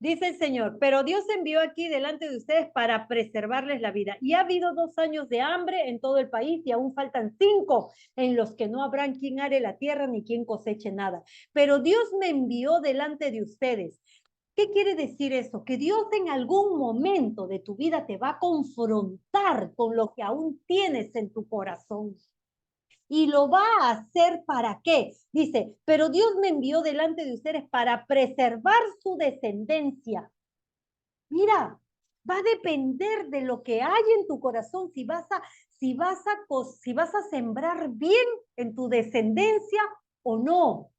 el Señor, pero Dios envió aquí delante de ustedes para preservarles la vida. Y ha habido 2 años de hambre en todo el país y aún faltan 5 en los que no habrán quien are la tierra ni quien coseche nada. Pero Dios me envió delante de ustedes. ¿Qué quiere decir eso? Que Dios en algún momento de tu vida te va a confrontar con lo que aún tienes en tu corazón. Y lo va a hacer ¿para qué? Dice, pero Dios me envió delante de ustedes para preservar su descendencia. Mira, va a depender de lo que hay en tu corazón, si vas a sembrar bien en tu descendencia o no.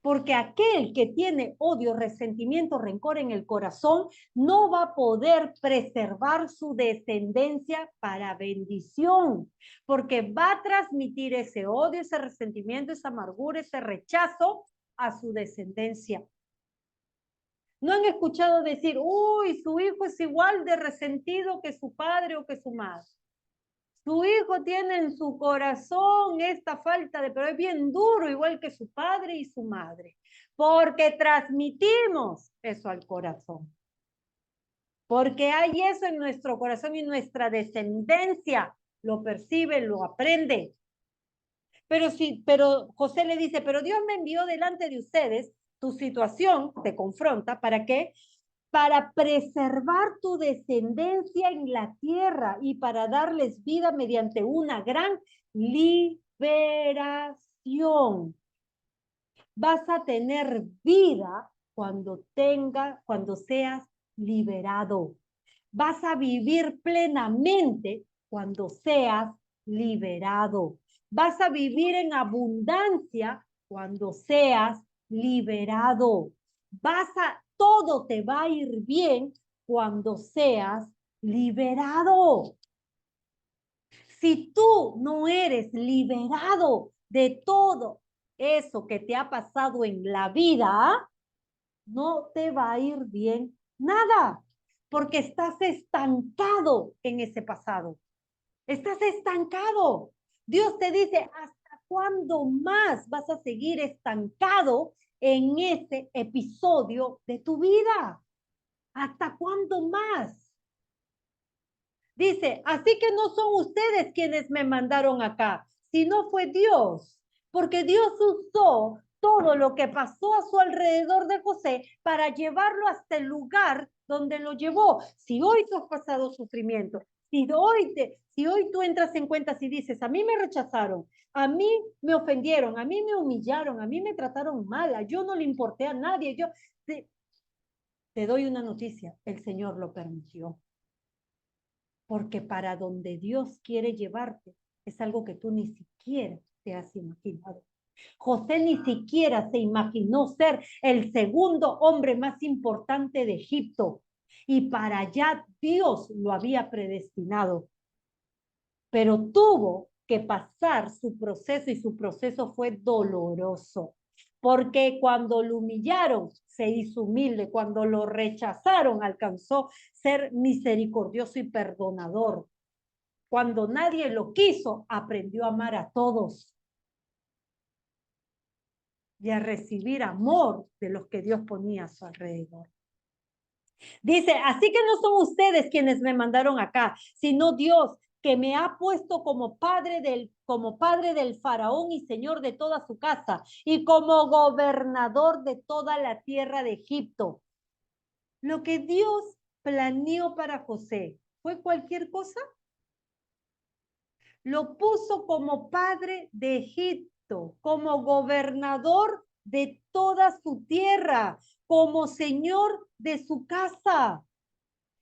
Porque aquel que tiene odio, resentimiento, rencor en el corazón, no va a poder preservar su descendencia para bendición, porque va a transmitir ese odio, ese resentimiento, esa amargura, ese rechazo a su descendencia. ¿No han escuchado decir, uy, su hijo es igual de resentido que su padre o que su madre? Su hijo tiene en su corazón esta falta de, pero es bien duro, igual que su padre y su madre, porque transmitimos eso al corazón. Porque hay eso en nuestro corazón y nuestra descendencia lo percibe, lo aprende. Pero José le dice, pero Dios me envió delante de ustedes, tu situación te confronta, ¿para qué? Para preservar tu descendencia en la tierra y para darles vida mediante una gran liberación. Vas a tener vida cuando seas liberado. Vas a vivir plenamente cuando seas liberado. Vas a vivir en abundancia cuando seas liberado. Todo te va a ir bien cuando seas liberado. Si tú no eres liberado de todo eso que te ha pasado en la vida, no te va a ir bien nada, porque estás estancado en ese pasado. Estás estancado. Dios te dice, ¿hasta cuándo más vas a seguir estancado en ese episodio de tu vida? ¿Hasta cuándo más? Dice, así que no son ustedes quienes me mandaron acá, sino fue Dios, porque Dios usó todo lo que pasó a su alrededor de José para llevarlo hasta el lugar donde lo llevó. Si hoy tú has pasado sufrimiento, si hoy tú entras en cuentas y dices, a mí me rechazaron, a mí me ofendieron, a mí me humillaron, a mí me trataron mal, yo no le importé a nadie, te doy una noticia, el Señor lo permitió. Porque para donde Dios quiere llevarte es algo que tú ni siquiera te has imaginado. José ni siquiera se imaginó ser el segundo hombre más importante de Egipto. Y para allá Dios lo había predestinado. Pero tuvo que pasar su proceso y su proceso fue doloroso. Porque cuando lo humillaron, se hizo humilde. Cuando lo rechazaron, alcanzó ser misericordioso y perdonador. Cuando nadie lo quiso, aprendió a amar a todos y a recibir amor de los que Dios ponía a su alrededor. Dice, así que no son ustedes quienes me mandaron acá, sino Dios, que me ha puesto como padre del faraón y señor de toda su casa, y como gobernador de toda la tierra de Egipto. Lo que Dios planeó para José, ¿fue cualquier cosa? Lo puso como padre de Egipto, como gobernador de toda su tierra, como señor de su casa.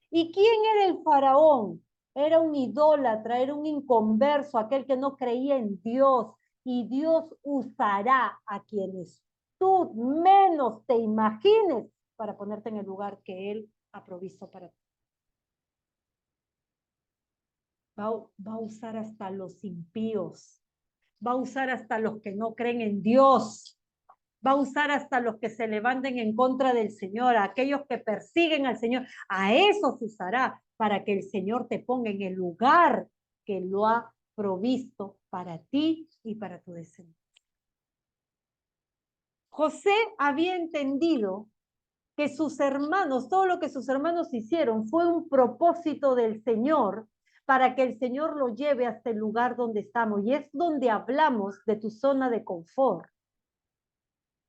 ¿Y quién era el faraón? Era un idólatra, era un inconverso, aquel que no creía en Dios. Y Dios usará a quienes tú menos te imagines para ponerte en el lugar que Él ha provisto para ti. Va a usar hasta los impíos, va a usar hasta los que no creen en Dios, va a usar hasta los que se levanten en contra del Señor, a aquellos que persiguen al Señor, a esos usará para que el Señor te ponga en el lugar que lo ha provisto para ti y para tu descendencia. José había entendido que sus hermanos, todo lo que sus hermanos hicieron fue un propósito del Señor para que el Señor lo lleve hasta el lugar donde estamos. Y es donde hablamos de tu zona de confort.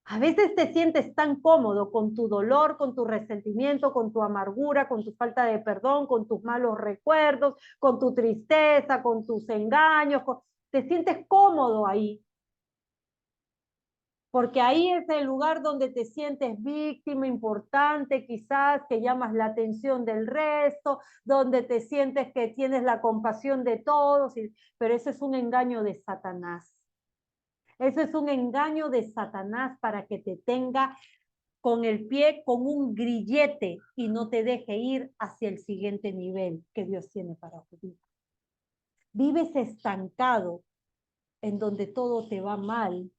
A veces te sientes tan cómodo con tu dolor, con tu resentimiento, con tu amargura, con tu falta de perdón, con tus malos recuerdos, con tu tristeza, con tus engaños. Te sientes cómodo ahí. Porque ahí es el lugar donde te sientes víctima, importante, quizás que llamas la atención del resto, donde te sientes que tienes la compasión de todos, pero ese es un engaño de Satanás. Ese es un engaño de Satanás para que te tenga con el pie con un grillete y no te deje ir hacia el siguiente nivel que Dios tiene para tu vida. Vives estancado en donde todo te va mal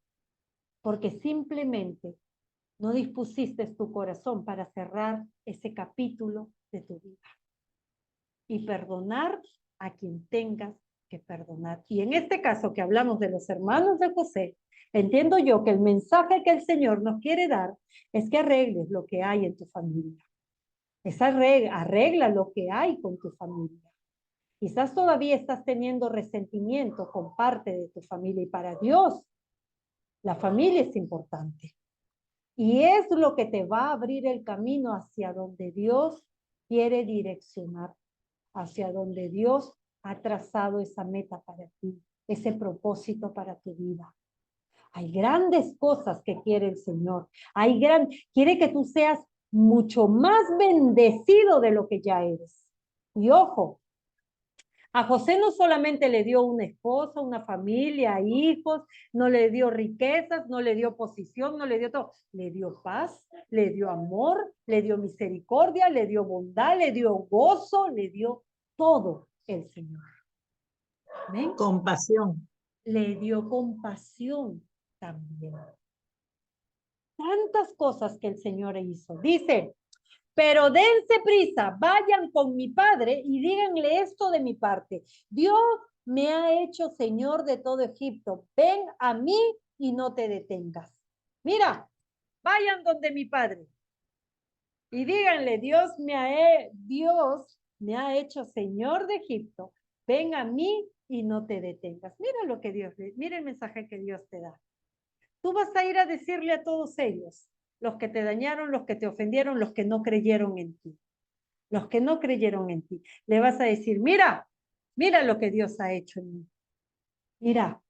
porque simplemente no dispusiste tu corazón para cerrar ese capítulo de tu vida y perdonar a quien tengas que perdonar. Y en este caso que hablamos de los hermanos de José, entiendo yo que el mensaje que el Señor nos quiere dar es que arregles lo que hay en tu familia. Arregla lo que hay con tu familia. Quizás todavía estás teniendo resentimiento con parte de tu familia y para Dios la familia es importante. Y es lo que te va a abrir el camino hacia donde Dios quiere direccionar, hacia donde Dios ha trazado esa meta para ti, ese propósito para tu vida. Hay grandes cosas que quiere el Señor. Quiere que tú seas mucho más bendecido de lo que ya eres. Y ojo, a José no solamente le dio una esposa, una familia, hijos, no le dio riquezas, no le dio posición, no le dio todo. Le dio paz, le dio amor, le dio misericordia, le dio bondad, le dio gozo, le dio todo el Señor. ¿Ven? Compasión. Le dio compasión también. Tantas cosas que el Señor hizo. Dice, pero dense prisa, vayan con mi padre y díganle esto de mi parte. Dios me ha hecho Señor de todo Egipto. Ven a mí y no te detengas. Mira, vayan donde mi padre y díganle, Dios me ha hecho Señor de Egipto. Ven a mí y no te detengas. Mira lo que mira el mensaje que Dios te da. Tú vas a ir a decirle a todos ellos, los que te dañaron, los que te ofendieron, los que no creyeron en ti. Los que no creyeron en ti. Le vas a decir, mira lo que Dios ha hecho en mí. Mira,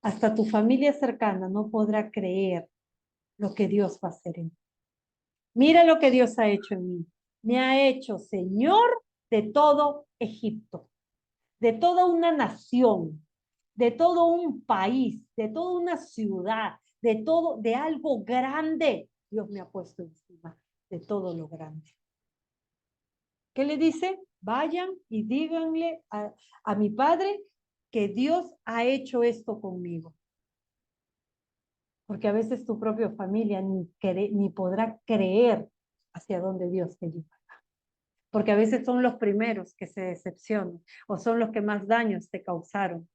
hasta tu familia cercana no podrá creer lo que Dios va a hacer en ti. Mira lo que Dios ha hecho en mí. Me ha hecho Señor de todo Egipto, de toda una nación, de todo un país, de toda una ciudad, de algo grande. Dios me ha puesto encima de todo lo grande. ¿Qué le dice? Vayan y díganle a mi padre que Dios ha hecho esto conmigo. Porque a veces tu propia familia ni podrá creer hacia dónde Dios te lleva. Porque a veces son los primeros que se decepcionan o son los que más daños te causaron.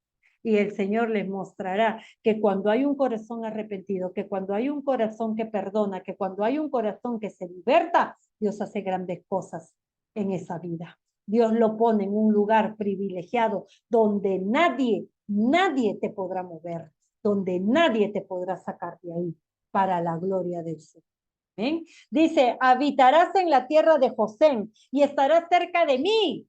Y el Señor les mostrará que cuando hay un corazón arrepentido, que cuando hay un corazón que perdona, que cuando hay un corazón que se liberta, Dios hace grandes cosas en esa vida. Dios lo pone en un lugar privilegiado donde nadie te podrá mover, donde nadie te podrá sacar de ahí para la gloria del Señor. ¿Ven? Dice, habitarás en la tierra de José y estarás cerca de mí.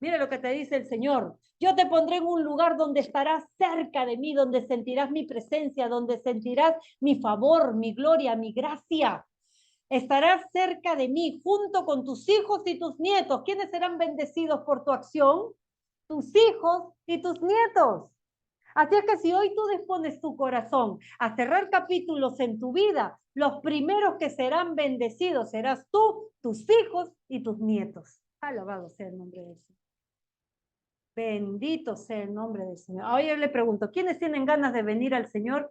Mira lo que te dice el Señor. Yo te pondré en un lugar donde estarás cerca de mí, donde sentirás mi presencia, donde sentirás mi favor, mi gloria, mi gracia. Estarás cerca de mí junto con tus hijos y tus nietos. ¿Quiénes serán bendecidos por tu acción? Tus hijos y tus nietos. Así es que si hoy tú dispones tu corazón a cerrar capítulos en tu vida, los primeros que serán bendecidos serás tú, tus hijos y tus nietos. Alabado sea el nombre de Jesús. Bendito sea el nombre del Señor. Ahora yo le pregunto, ¿quiénes tienen ganas de venir al Señor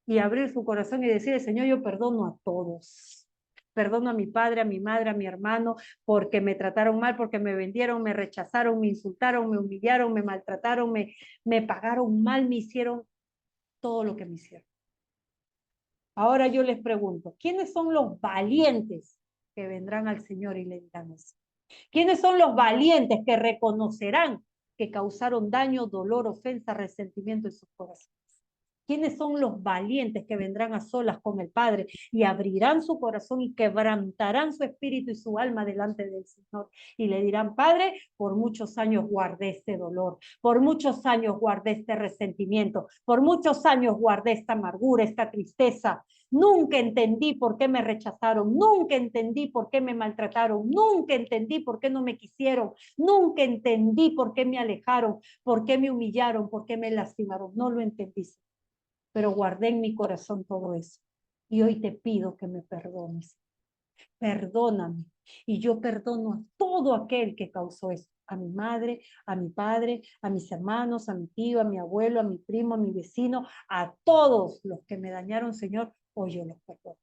y abrir su corazón y decirle, Señor, yo perdono a todos? Perdono a mi padre, a mi madre, a mi hermano, porque me trataron mal, porque me vendieron, me rechazaron, me insultaron, me humillaron, me maltrataron, me pagaron mal, me hicieron todo lo que me hicieron. Ahora yo les pregunto, ¿quiénes son los valientes que vendrán al Señor y le dirán eso? ¿Quiénes son los valientes que reconocerán que causaron daño, dolor, ofensa, resentimiento en sus corazones? ¿Quiénes son los valientes que vendrán a solas con el Padre y abrirán su corazón y quebrantarán su espíritu y su alma delante del Señor? Y le dirán, Padre, por muchos años guardé este dolor, por muchos años guardé este resentimiento, por muchos años guardé esta amargura, esta tristeza. Nunca entendí por qué me rechazaron, nunca entendí por qué me maltrataron, nunca entendí por qué no me quisieron, nunca entendí por qué me alejaron, por qué me humillaron, por qué me lastimaron. No lo entendí, pero guardé en mi corazón todo eso. Y hoy te pido que me perdones. Perdóname. Y yo perdono a todo aquel que causó eso. A mi madre, a mi padre, a mis hermanos, a mi tío, a mi abuelo, a mi primo, a mi vecino, a todos los que me dañaron, Señor, hoy yo los perdono.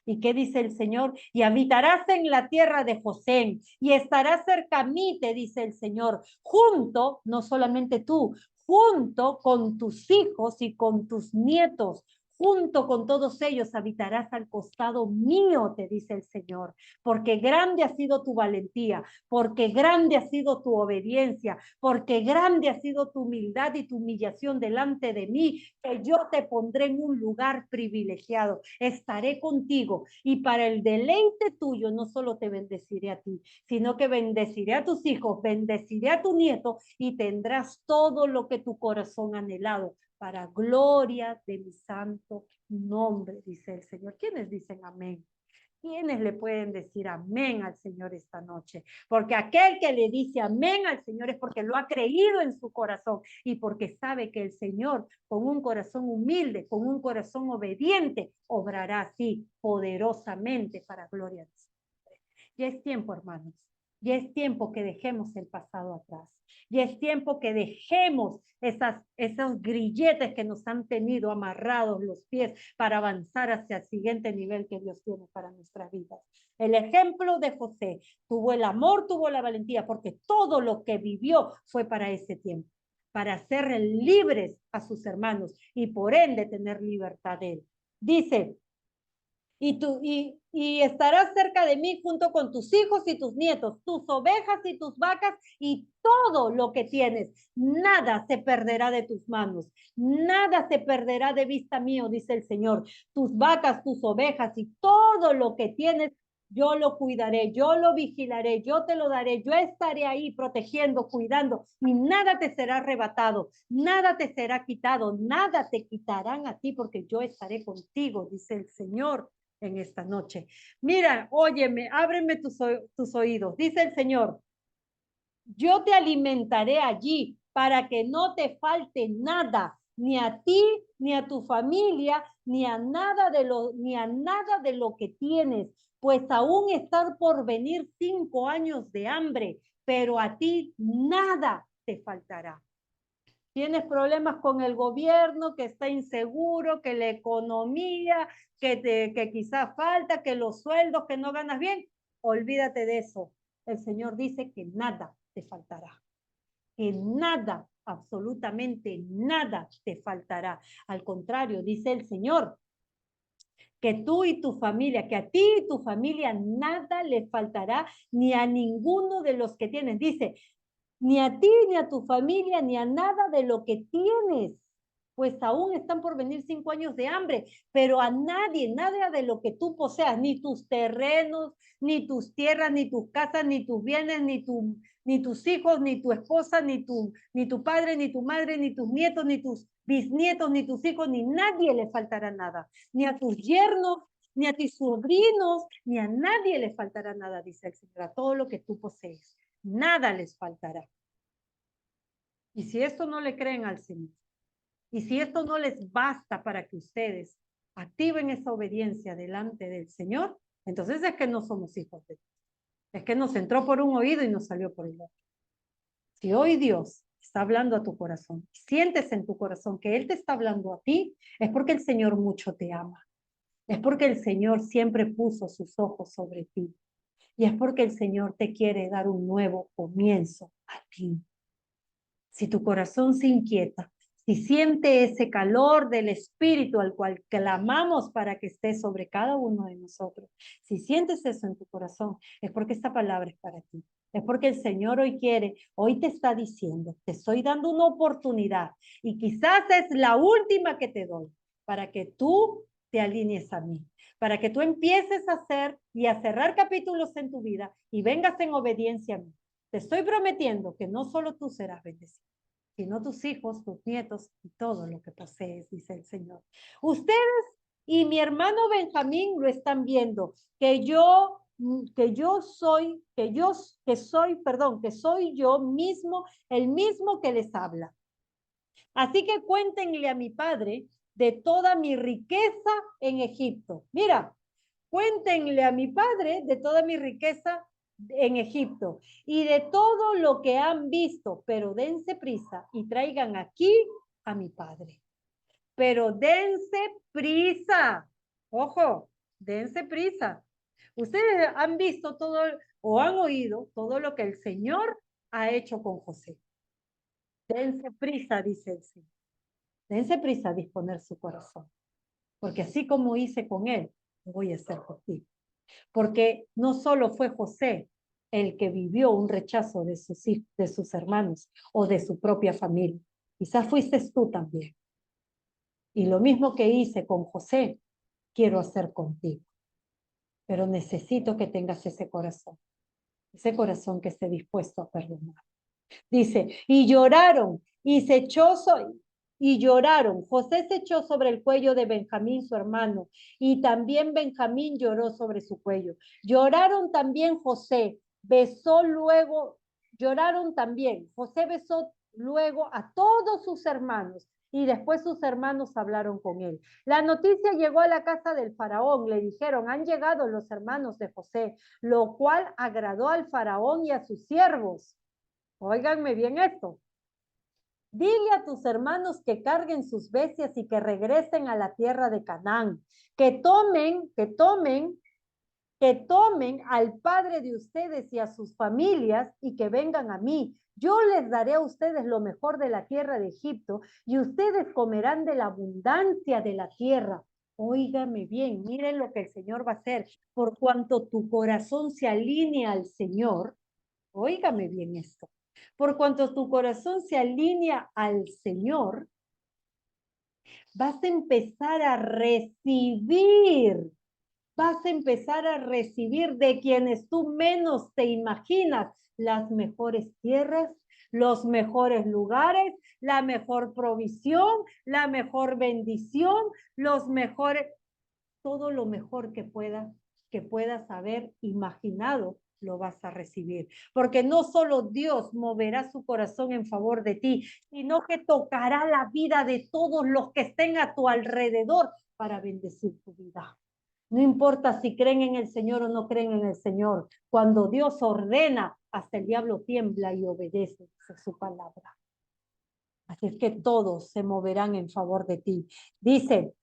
¿Y qué dice el Señor? Y habitarás en la tierra de José y estarás cerca a mí, te dice el Señor, junto, no solamente tú, junto con tus hijos y con tus nietos, junto con todos ellos habitarás al costado mío, te dice el Señor, porque grande ha sido tu valentía, porque grande ha sido tu obediencia, porque grande ha sido tu humildad y tu humillación delante de mí, que yo te pondré en un lugar privilegiado, estaré contigo y para el deleite tuyo no solo te bendeciré a ti, sino que bendeciré a tus hijos, bendeciré a tu nieto y tendrás todo lo que tu corazón ha anhelado para gloria de mi santo nombre, dice el Señor. ¿Quiénes dicen amén? ¿Quiénes le pueden decir amén al Señor esta noche? Porque aquel que le dice amén al Señor es porque lo ha creído en su corazón y porque sabe que el Señor, con un corazón humilde, con un corazón obediente, obrará así poderosamente para gloria de su nombre. Ya es tiempo, hermanos. Ya es tiempo que dejemos el pasado atrás. Ya es tiempo que dejemos esos grilletes que nos han tenido amarrados los pies para avanzar hacia el siguiente nivel que Dios tiene para nuestras vidas. El ejemplo de José tuvo el amor, tuvo la valentía, porque todo lo que vivió fue para ese tiempo, para hacer libres a sus hermanos y por ende tener libertad de él. Dice, y estarás cerca de mí junto con tus hijos y tus nietos, tus ovejas y tus vacas y todo lo que tienes. Nada se perderá de tus manos, nada se perderá de vista mío, dice el Señor. Tus vacas, tus ovejas y todo lo que tienes, yo lo cuidaré, yo lo vigilaré, yo te lo daré, yo estaré ahí protegiendo, cuidando y nada te será arrebatado, nada te será quitado, nada te quitarán a ti porque yo estaré contigo, dice el Señor en esta noche. Mira, óyeme, ábreme tus oídos. Dice el Señor, yo te alimentaré allí para que no te falte nada, ni a ti, ni a tu familia, ni a nada de lo que tienes, pues aún están por venir 5 años de hambre, pero a ti nada te faltará. Tienes problemas con el gobierno, que está inseguro, que la economía, que quizás falta, que los sueldos, que no ganas bien. Olvídate de eso. El Señor dice que nada te faltará, que nada absolutamente nada te faltará. Al contrario, dice el Señor, que tú y tu familia, que a ti y tu familia nada le faltará, ni a ninguno de los que tienes. Dice, ni a ti, ni a tu familia, ni a nada de lo que tienes, pues aún están por venir 5 años de hambre, pero a nadie, nada de lo que tú poseas, ni tus terrenos, ni tus tierras, ni tus casas, ni tus bienes, ni tus hijos, ni tu esposa, ni tu padre, ni tu madre, ni tus nietos, ni tus bisnietos, ni tus hijos, ni nadie le faltará nada, ni a tus yernos, ni a tus sobrinos, ni a nadie le faltará nada, dice el Señor, a todo lo que tú posees. Nada les faltará. Y si esto no le creen al Señor, y si esto no les basta para que ustedes activen esa obediencia delante del Señor, entonces es que no somos hijos de Dios. Es que nos entró por un oído y nos salió por el otro. Si hoy Dios está hablando a tu corazón, sientes en tu corazón que Él te está hablando a ti, es porque el Señor mucho te ama. Es porque el Señor siempre puso sus ojos sobre ti. Y es porque el Señor te quiere dar un nuevo comienzo a ti. Si tu corazón se inquieta, si siente ese calor del Espíritu al cual clamamos para que esté sobre cada uno de nosotros, si sientes eso en tu corazón, es porque esta palabra es para ti. Es porque el Señor hoy quiere, hoy te está diciendo, te estoy dando una oportunidad y quizás es la última que te doy para que tú te alinees a mí, para que tú empieces a hacer y a cerrar capítulos en tu vida y vengas en obediencia a mí. Te estoy prometiendo que no solo tú serás bendecido, sino tus hijos, tus nietos y todo lo que posees, dice el Señor. Ustedes y mi hermano Benjamín lo están viendo, que soy yo mismo, el mismo que les habla. Así que cuéntenle a mi padre de toda mi riqueza en Egipto. Mira, cuéntenle a mi padre de toda mi riqueza en Egipto y de todo lo que han visto, pero dense prisa y traigan aquí a mi padre. Pero dense prisa. Ojo, dense prisa. Ustedes han visto todo o han oído todo lo que el Señor ha hecho con José. Dense prisa, dice el Señor. Dense prisa a disponer su corazón. Porque así como hice con él, lo voy a hacer contigo. Porque no solo fue José el que vivió un rechazo de sus hermanos o de su propia familia. Quizás fuiste tú también. Y lo mismo que hice con José, quiero hacer contigo. Pero necesito que tengas ese corazón que esté dispuesto a perdonar. Dice, y lloraron, y lloraron. José se echó sobre el cuello de Benjamín, su hermano, y también Benjamín lloró sobre su cuello. Lloraron también José besó luego a todos sus hermanos, y después sus hermanos hablaron con él. La noticia llegó a la casa del faraón, le dijeron, han llegado los hermanos de José, lo cual agradó al faraón y a sus siervos. Óiganme bien esto. Dile a tus hermanos que carguen sus bestias y que regresen a la tierra de Canaán, que tomen al padre de ustedes y a sus familias y que vengan a mí. Yo les daré a ustedes lo mejor de la tierra de Egipto y ustedes comerán de la abundancia de la tierra. Óigame bien, miren lo que el Señor va a hacer. Por cuanto tu corazón se alinea al Señor, óigame bien esto. Por cuanto tu corazón se alinea al Señor, vas a empezar a recibir de quienes tú menos te imaginas las mejores tierras, los mejores lugares, la mejor provisión, la mejor bendición, todo lo mejor que puedas haber imaginado lo vas a recibir. Porque no solo Dios moverá su corazón en favor de ti, sino que tocará la vida de todos los que estén a tu alrededor para bendecir tu vida. No importa si creen en el Señor o no creen en el Señor. Cuando Dios ordena, hasta el diablo tiembla y obedece su palabra. Así es que todos se moverán en favor de ti. Dice,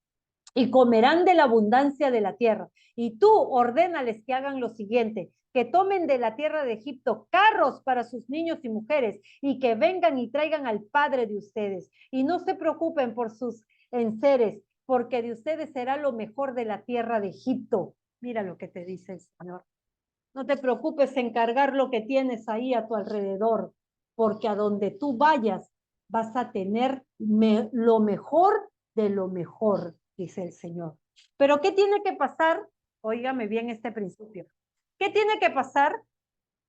y comerán de la abundancia de la tierra. Y tú ordénales que hagan lo siguiente, que tomen de la tierra de Egipto carros para sus niños y mujeres y que vengan y traigan al padre de ustedes. Y no se preocupen por sus enseres, porque de ustedes será lo mejor de la tierra de Egipto. Mira lo que te dice el Señor. No te preocupes en cargar lo que tienes ahí a tu alrededor, porque a donde tú vayas vas a tener lo mejor de lo mejor, dice el Señor. Pero ¿qué tiene que pasar? Óigame bien este principio. ¿Qué tiene que pasar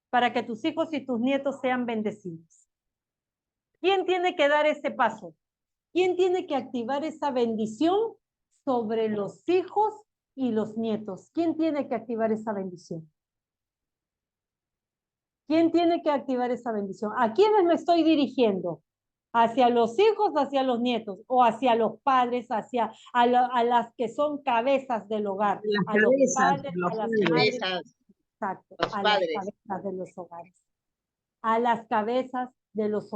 para que tus hijos y tus nietos sean bendecidos? ¿Quién tiene que dar ese paso? ¿Quién tiene que activar esa bendición sobre los hijos y los nietos? ¿Quién tiene que activar esa bendición? ¿Quién tiene que activar esa bendición? ¿A quiénes me estoy dirigiendo? ¿Hacia los hijos, hacia los nietos? ¿O hacia los padres, a las que son cabezas del hogar? Las A los cabezas, padres, los a las padres. madres, exacto, los a las padres. cabezas de los hogares. A las cabezas de los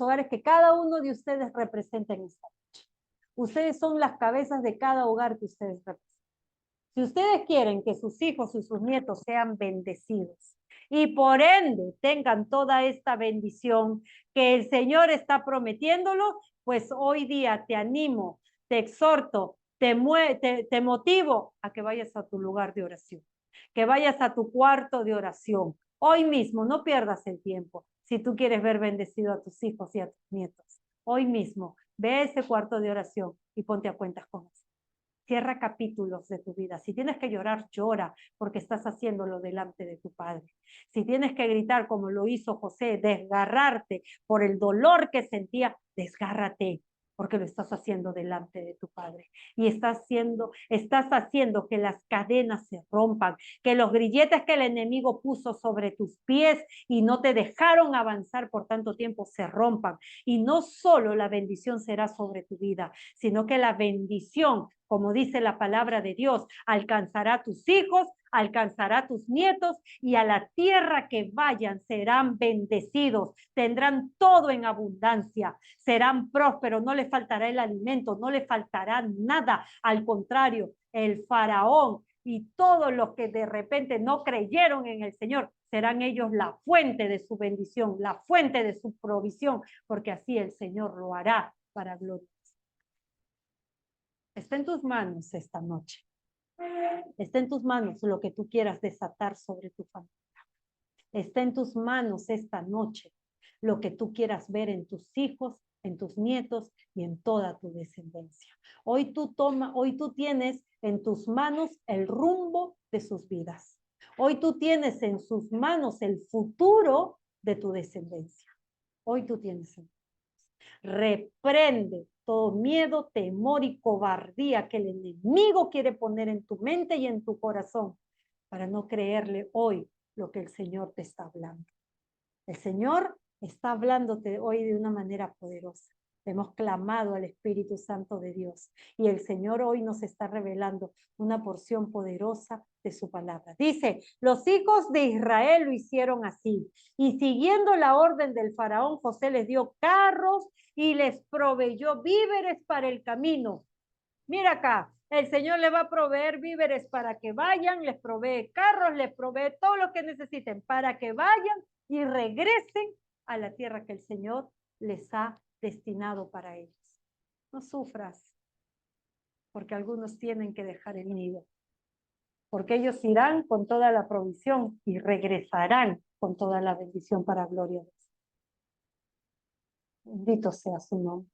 hogares que cada uno de ustedes representa en esta noche. Ustedes son las cabezas de cada hogar que ustedes representan. Si ustedes quieren que sus hijos y sus nietos sean bendecidos y por ende tengan toda esta bendición que el Señor está prometiéndolo, pues hoy día te animo, te exhorto, te motivo a que vayas a tu lugar de oración, que vayas a tu cuarto de oración. Hoy mismo, no pierdas el tiempo. Si tú quieres ver bendecido a tus hijos y a tus nietos, hoy mismo, ve a ese cuarto de oración y ponte a cuentas con eso. Cierra capítulos de tu vida. Si tienes que llorar, llora, porque estás haciéndolo delante de tu Padre. Si tienes que gritar como lo hizo José, desgarrarte por el dolor que sentía, desgárrate, porque lo estás haciendo delante de tu Padre. Y estás haciendo que las cadenas se rompan, que los grilletes que el enemigo puso sobre tus pies y no te dejaron avanzar por tanto tiempo se rompan. Y no solo la bendición será sobre tu vida, sino que la bendición, como dice la palabra de Dios, alcanzará a tus hijos, alcanzará a tus nietos y a la tierra que vayan serán bendecidos, tendrán todo en abundancia, serán prósperos, no les faltará el alimento, no les faltará nada, al contrario, el faraón y todos los que de repente no creyeron en el Señor, serán ellos la fuente de su bendición, la fuente de su provisión, porque así el Señor lo hará para gloria. Está en tus manos esta noche. Está en tus manos lo que tú quieras desatar sobre tu familia. Está en tus manos esta noche lo que tú quieras ver en tus hijos, en tus nietos y en toda tu descendencia. Hoy tú tienes en tus manos el rumbo de sus vidas. Hoy tú tienes en sus manos el futuro de tu descendencia. Hoy tú tienes en reprende todo miedo, temor y cobardía que el enemigo quiere poner en tu mente y en tu corazón para no creerle hoy lo que el Señor te está hablando. El Señor está hablándote hoy de una manera poderosa. Hemos clamado al Espíritu Santo de Dios y el Señor hoy nos está revelando una porción poderosa de su palabra. Dice, los hijos de Israel lo hicieron así y siguiendo la orden del faraón, José les dio carros y les proveyó víveres para el camino. Mira acá, el Señor les va a proveer víveres para que vayan, les provee carros, les provee todo lo que necesiten para que vayan y regresen a la tierra que el Señor les ha destinado para ellos. No sufras, porque algunos tienen que dejar el nido, porque ellos irán con toda la provisión y regresarán con toda la bendición para gloria de Dios. Bendito sea su nombre.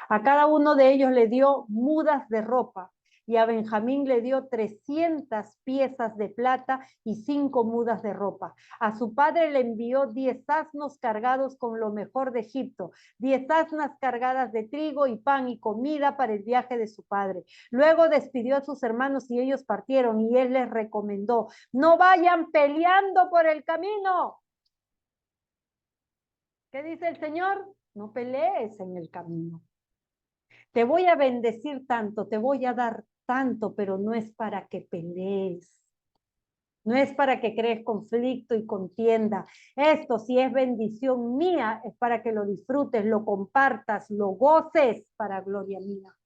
A cada uno de ellos le dio mudas de ropa y a Benjamín le dio 300 piezas de plata y 5 mudas de ropa. A su padre le envió 10 asnos cargados con lo mejor de Egipto, 10 asnas cargadas de trigo y pan y comida para el viaje de su padre. Luego despidió a sus hermanos y ellos partieron y él les recomendó, no vayan peleando por el camino. ¿Qué dice el Señor? No pelees en el camino. Te voy a bendecir tanto, te voy a dar tanto, pero no es para que pelees. No es para que crees conflicto y contienda. Esto, si es bendición mía, es para que lo disfrutes, lo compartas, lo goces para gloria mía.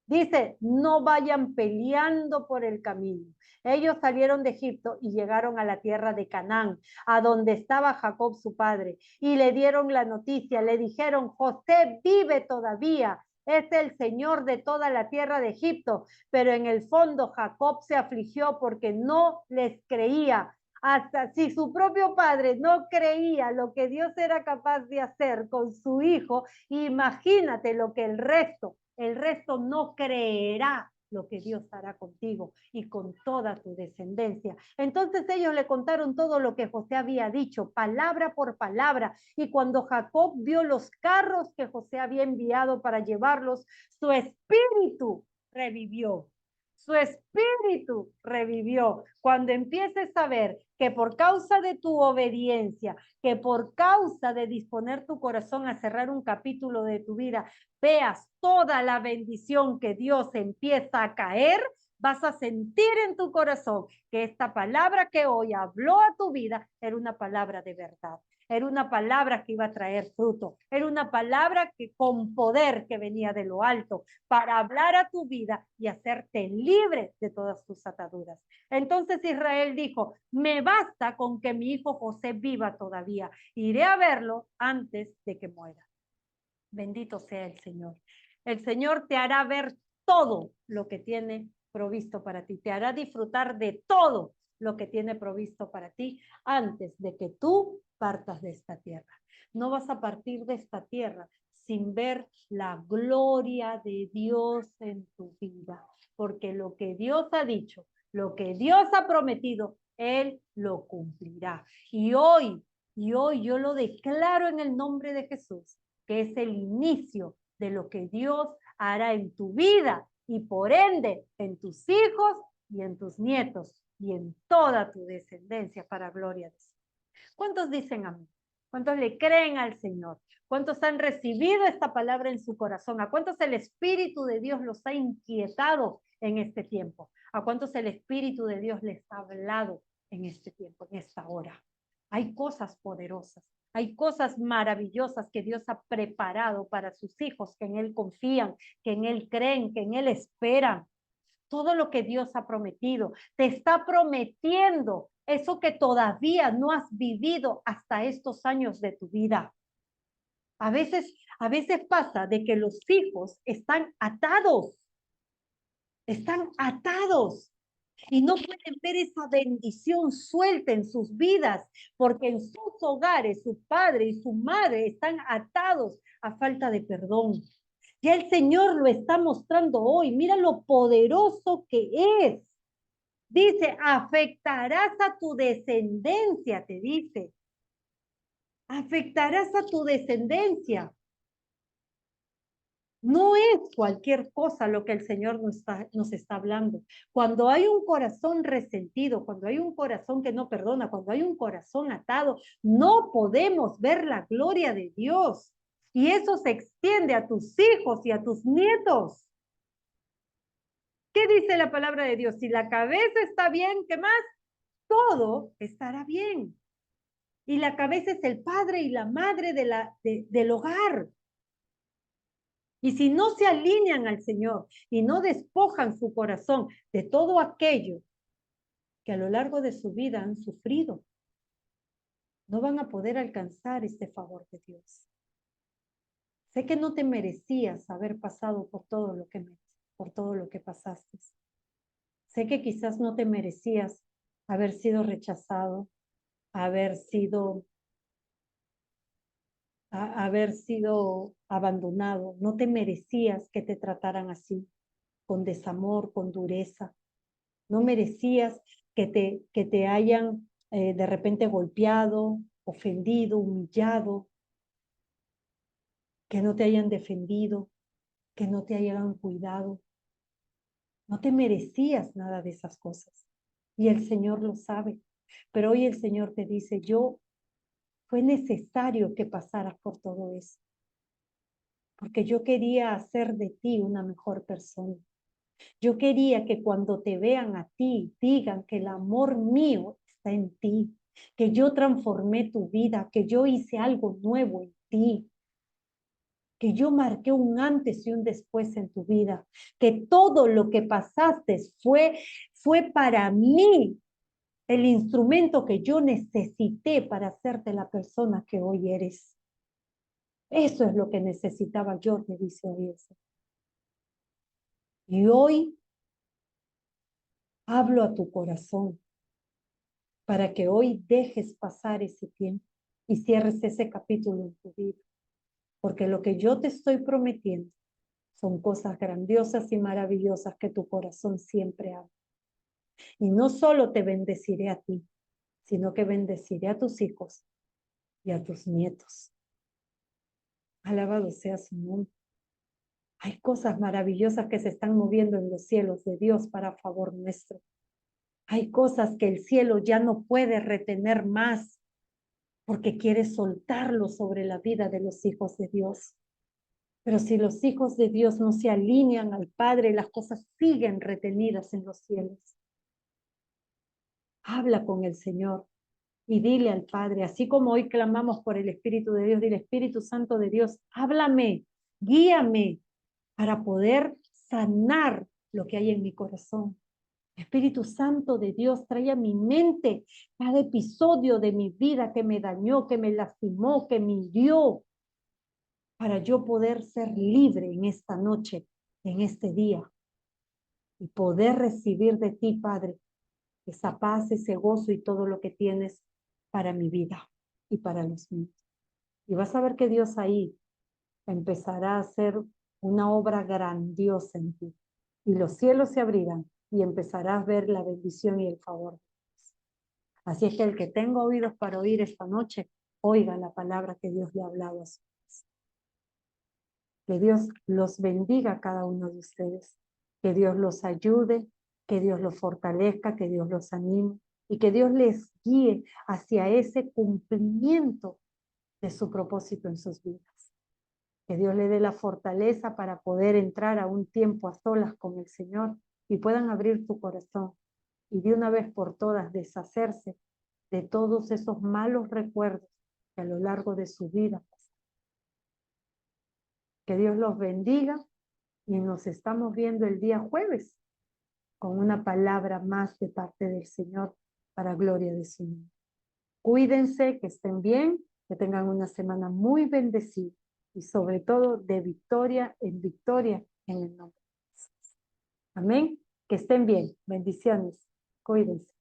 Dice, no vayan peleando por el camino. Ellos salieron de Egipto y llegaron a la tierra de Canaán, a donde estaba Jacob su padre, y le dieron la noticia, le dijeron, José vive todavía, es el Señor de toda la tierra de Egipto, pero en el fondo Jacob se afligió porque no les creía. Hasta si su propio padre no creía lo que Dios era capaz de hacer con su hijo, imagínate lo que el resto no creerá lo que Dios hará contigo y con toda tu descendencia. Entonces ellos le contaron todo lo que José había dicho, palabra por palabra. Y cuando Jacob vio los carros que José había enviado para llevarlos, su espíritu revivió. Su espíritu revivió. Cuando empieces a ver que por causa de tu obediencia, que por causa de disponer tu corazón a cerrar un capítulo de tu vida, veas toda la bendición que Dios empieza a caer, vas a sentir en tu corazón que esta palabra que hoy habló a tu vida era una palabra de verdad. Era una palabra que iba a traer fruto. Era una palabra que con poder que venía de lo alto para hablar a tu vida y hacerte libre de todas tus ataduras. Entonces Israel dijo, me basta con que mi hijo José viva todavía. Iré a verlo antes de que muera. Bendito sea el Señor. El Señor te hará ver todo lo que tiene provisto para ti. Te hará disfrutar de todo lo que tiene provisto para ti antes de que tú partas de esta tierra. No vas a partir de esta tierra sin ver la gloria de Dios en tu vida, porque lo que Dios ha dicho, lo que Dios ha prometido, Él lo cumplirá. Y hoy yo lo declaro en el nombre de Jesús, que es el inicio de lo que Dios hará en tu vida y por ende en tus hijos y en tus nietos y en toda tu descendencia para gloria de Dios. ¿Cuántos dicen amén? ¿Cuántos le creen al Señor? ¿Cuántos han recibido esta palabra en su corazón? ¿A cuántos el Espíritu de Dios los ha inquietado en este tiempo? ¿A cuántos el Espíritu de Dios les ha hablado en este tiempo, en esta hora? Hay cosas poderosas, hay cosas maravillosas que Dios ha preparado para sus hijos, que en Él confían, que en Él creen, que en Él esperan. Todo lo que Dios ha prometido, te está prometiendo eso que todavía no has vivido hasta estos años de tu vida. A veces pasa de que los hijos están atados y no pueden ver esa bendición suelta en sus vidas, porque en sus hogares su padre y su madre están atados a falta de perdón. Ya el Señor lo está mostrando hoy. Mira lo poderoso que es. Dice, afectarás a tu descendencia, te dice. Afectarás a tu descendencia. No es cualquier cosa lo que el Señor nos está hablando. Cuando hay un corazón resentido, cuando hay un corazón que no perdona, cuando hay un corazón atado, no podemos ver la gloria de Dios. Y eso se extiende a tus hijos y a tus nietos. ¿Qué dice la palabra de Dios? Si la cabeza está bien, ¿qué más? Todo estará bien. Y la cabeza es el padre y la madre del hogar. Y si no se alinean al Señor y no despojan su corazón de todo aquello que a lo largo de su vida han sufrido, no van a poder alcanzar este favor de Dios. Sé que no te merecías haber pasado por todo lo que pasaste. Sé que quizás no te merecías haber sido rechazado, haber sido abandonado. No te merecías que te trataran así, con desamor, con dureza. No merecías que te hayan de repente golpeado, ofendido, humillado, que no te hayan defendido, que no te hayan cuidado. No te merecías nada de esas cosas. Y el Señor lo sabe. Pero hoy el Señor te dice, fue necesario que pasaras por todo eso, porque yo quería hacer de ti una mejor persona. Yo quería que cuando te vean a ti, digan que el amor mío está en ti, que yo transformé tu vida, que yo hice algo nuevo en ti. que yo marqué un antes y un después en tu vida, que todo lo que pasaste fue para mí el instrumento que yo necesité para hacerte la persona que hoy eres. Eso es lo que necesitaba yo, te dice hoy eso. Y hoy hablo a tu corazón para que hoy dejes pasar ese tiempo y cierres ese capítulo en tu vida. Porque lo que yo te estoy prometiendo son cosas grandiosas y maravillosas que tu corazón siempre habla. Y no solo te bendeciré a ti, sino que bendeciré a tus hijos y a tus nietos. Alabado sea su nombre. Hay cosas maravillosas que se están moviendo en los cielos de Dios para favor nuestro. Hay cosas que el cielo ya no puede retener más porque quiere soltarlo sobre la vida de los hijos de Dios. Pero si los hijos de Dios no se alinean al Padre, las cosas siguen retenidas en los cielos. Habla con el Señor y dile al Padre, así como hoy clamamos por el Espíritu de Dios, dile, Espíritu Santo de Dios, háblame, guíame para poder sanar lo que hay en mi corazón. Espíritu Santo de Dios, trae a mi mente cada episodio de mi vida que me dañó, que me lastimó, que me hirió, para yo poder ser libre en esta noche, en este día, y poder recibir de ti, Padre, esa paz, ese gozo y todo lo que tienes para mi vida y para los míos. Y vas a ver que Dios ahí empezará a hacer una obra grandiosa en ti. Y los cielos se abrirán y empezarás a ver la bendición y el favor de Dios. Así es que el que tenga oídos para oír esta noche, oiga la palabra que Dios le ha hablado a su vez. Que Dios los bendiga a cada uno de ustedes. Que Dios los ayude, que Dios los fortalezca, que Dios los anime y que Dios les guíe hacia ese cumplimiento de su propósito en sus vidas. Que Dios le dé la fortaleza para poder entrar a un tiempo a solas con el Señor y puedan abrir tu corazón y de una vez por todas deshacerse de todos esos malos recuerdos que a lo largo de su vida pasaron. Que Dios los bendiga y nos estamos viendo el día jueves con una palabra más de parte del Señor para gloria de su nombre. Cuídense, que estén bien, que tengan una semana muy bendecida y sobre todo de victoria en victoria en el nombre de Jesús. Amén. Que estén bien. Bendiciones. Cuídense.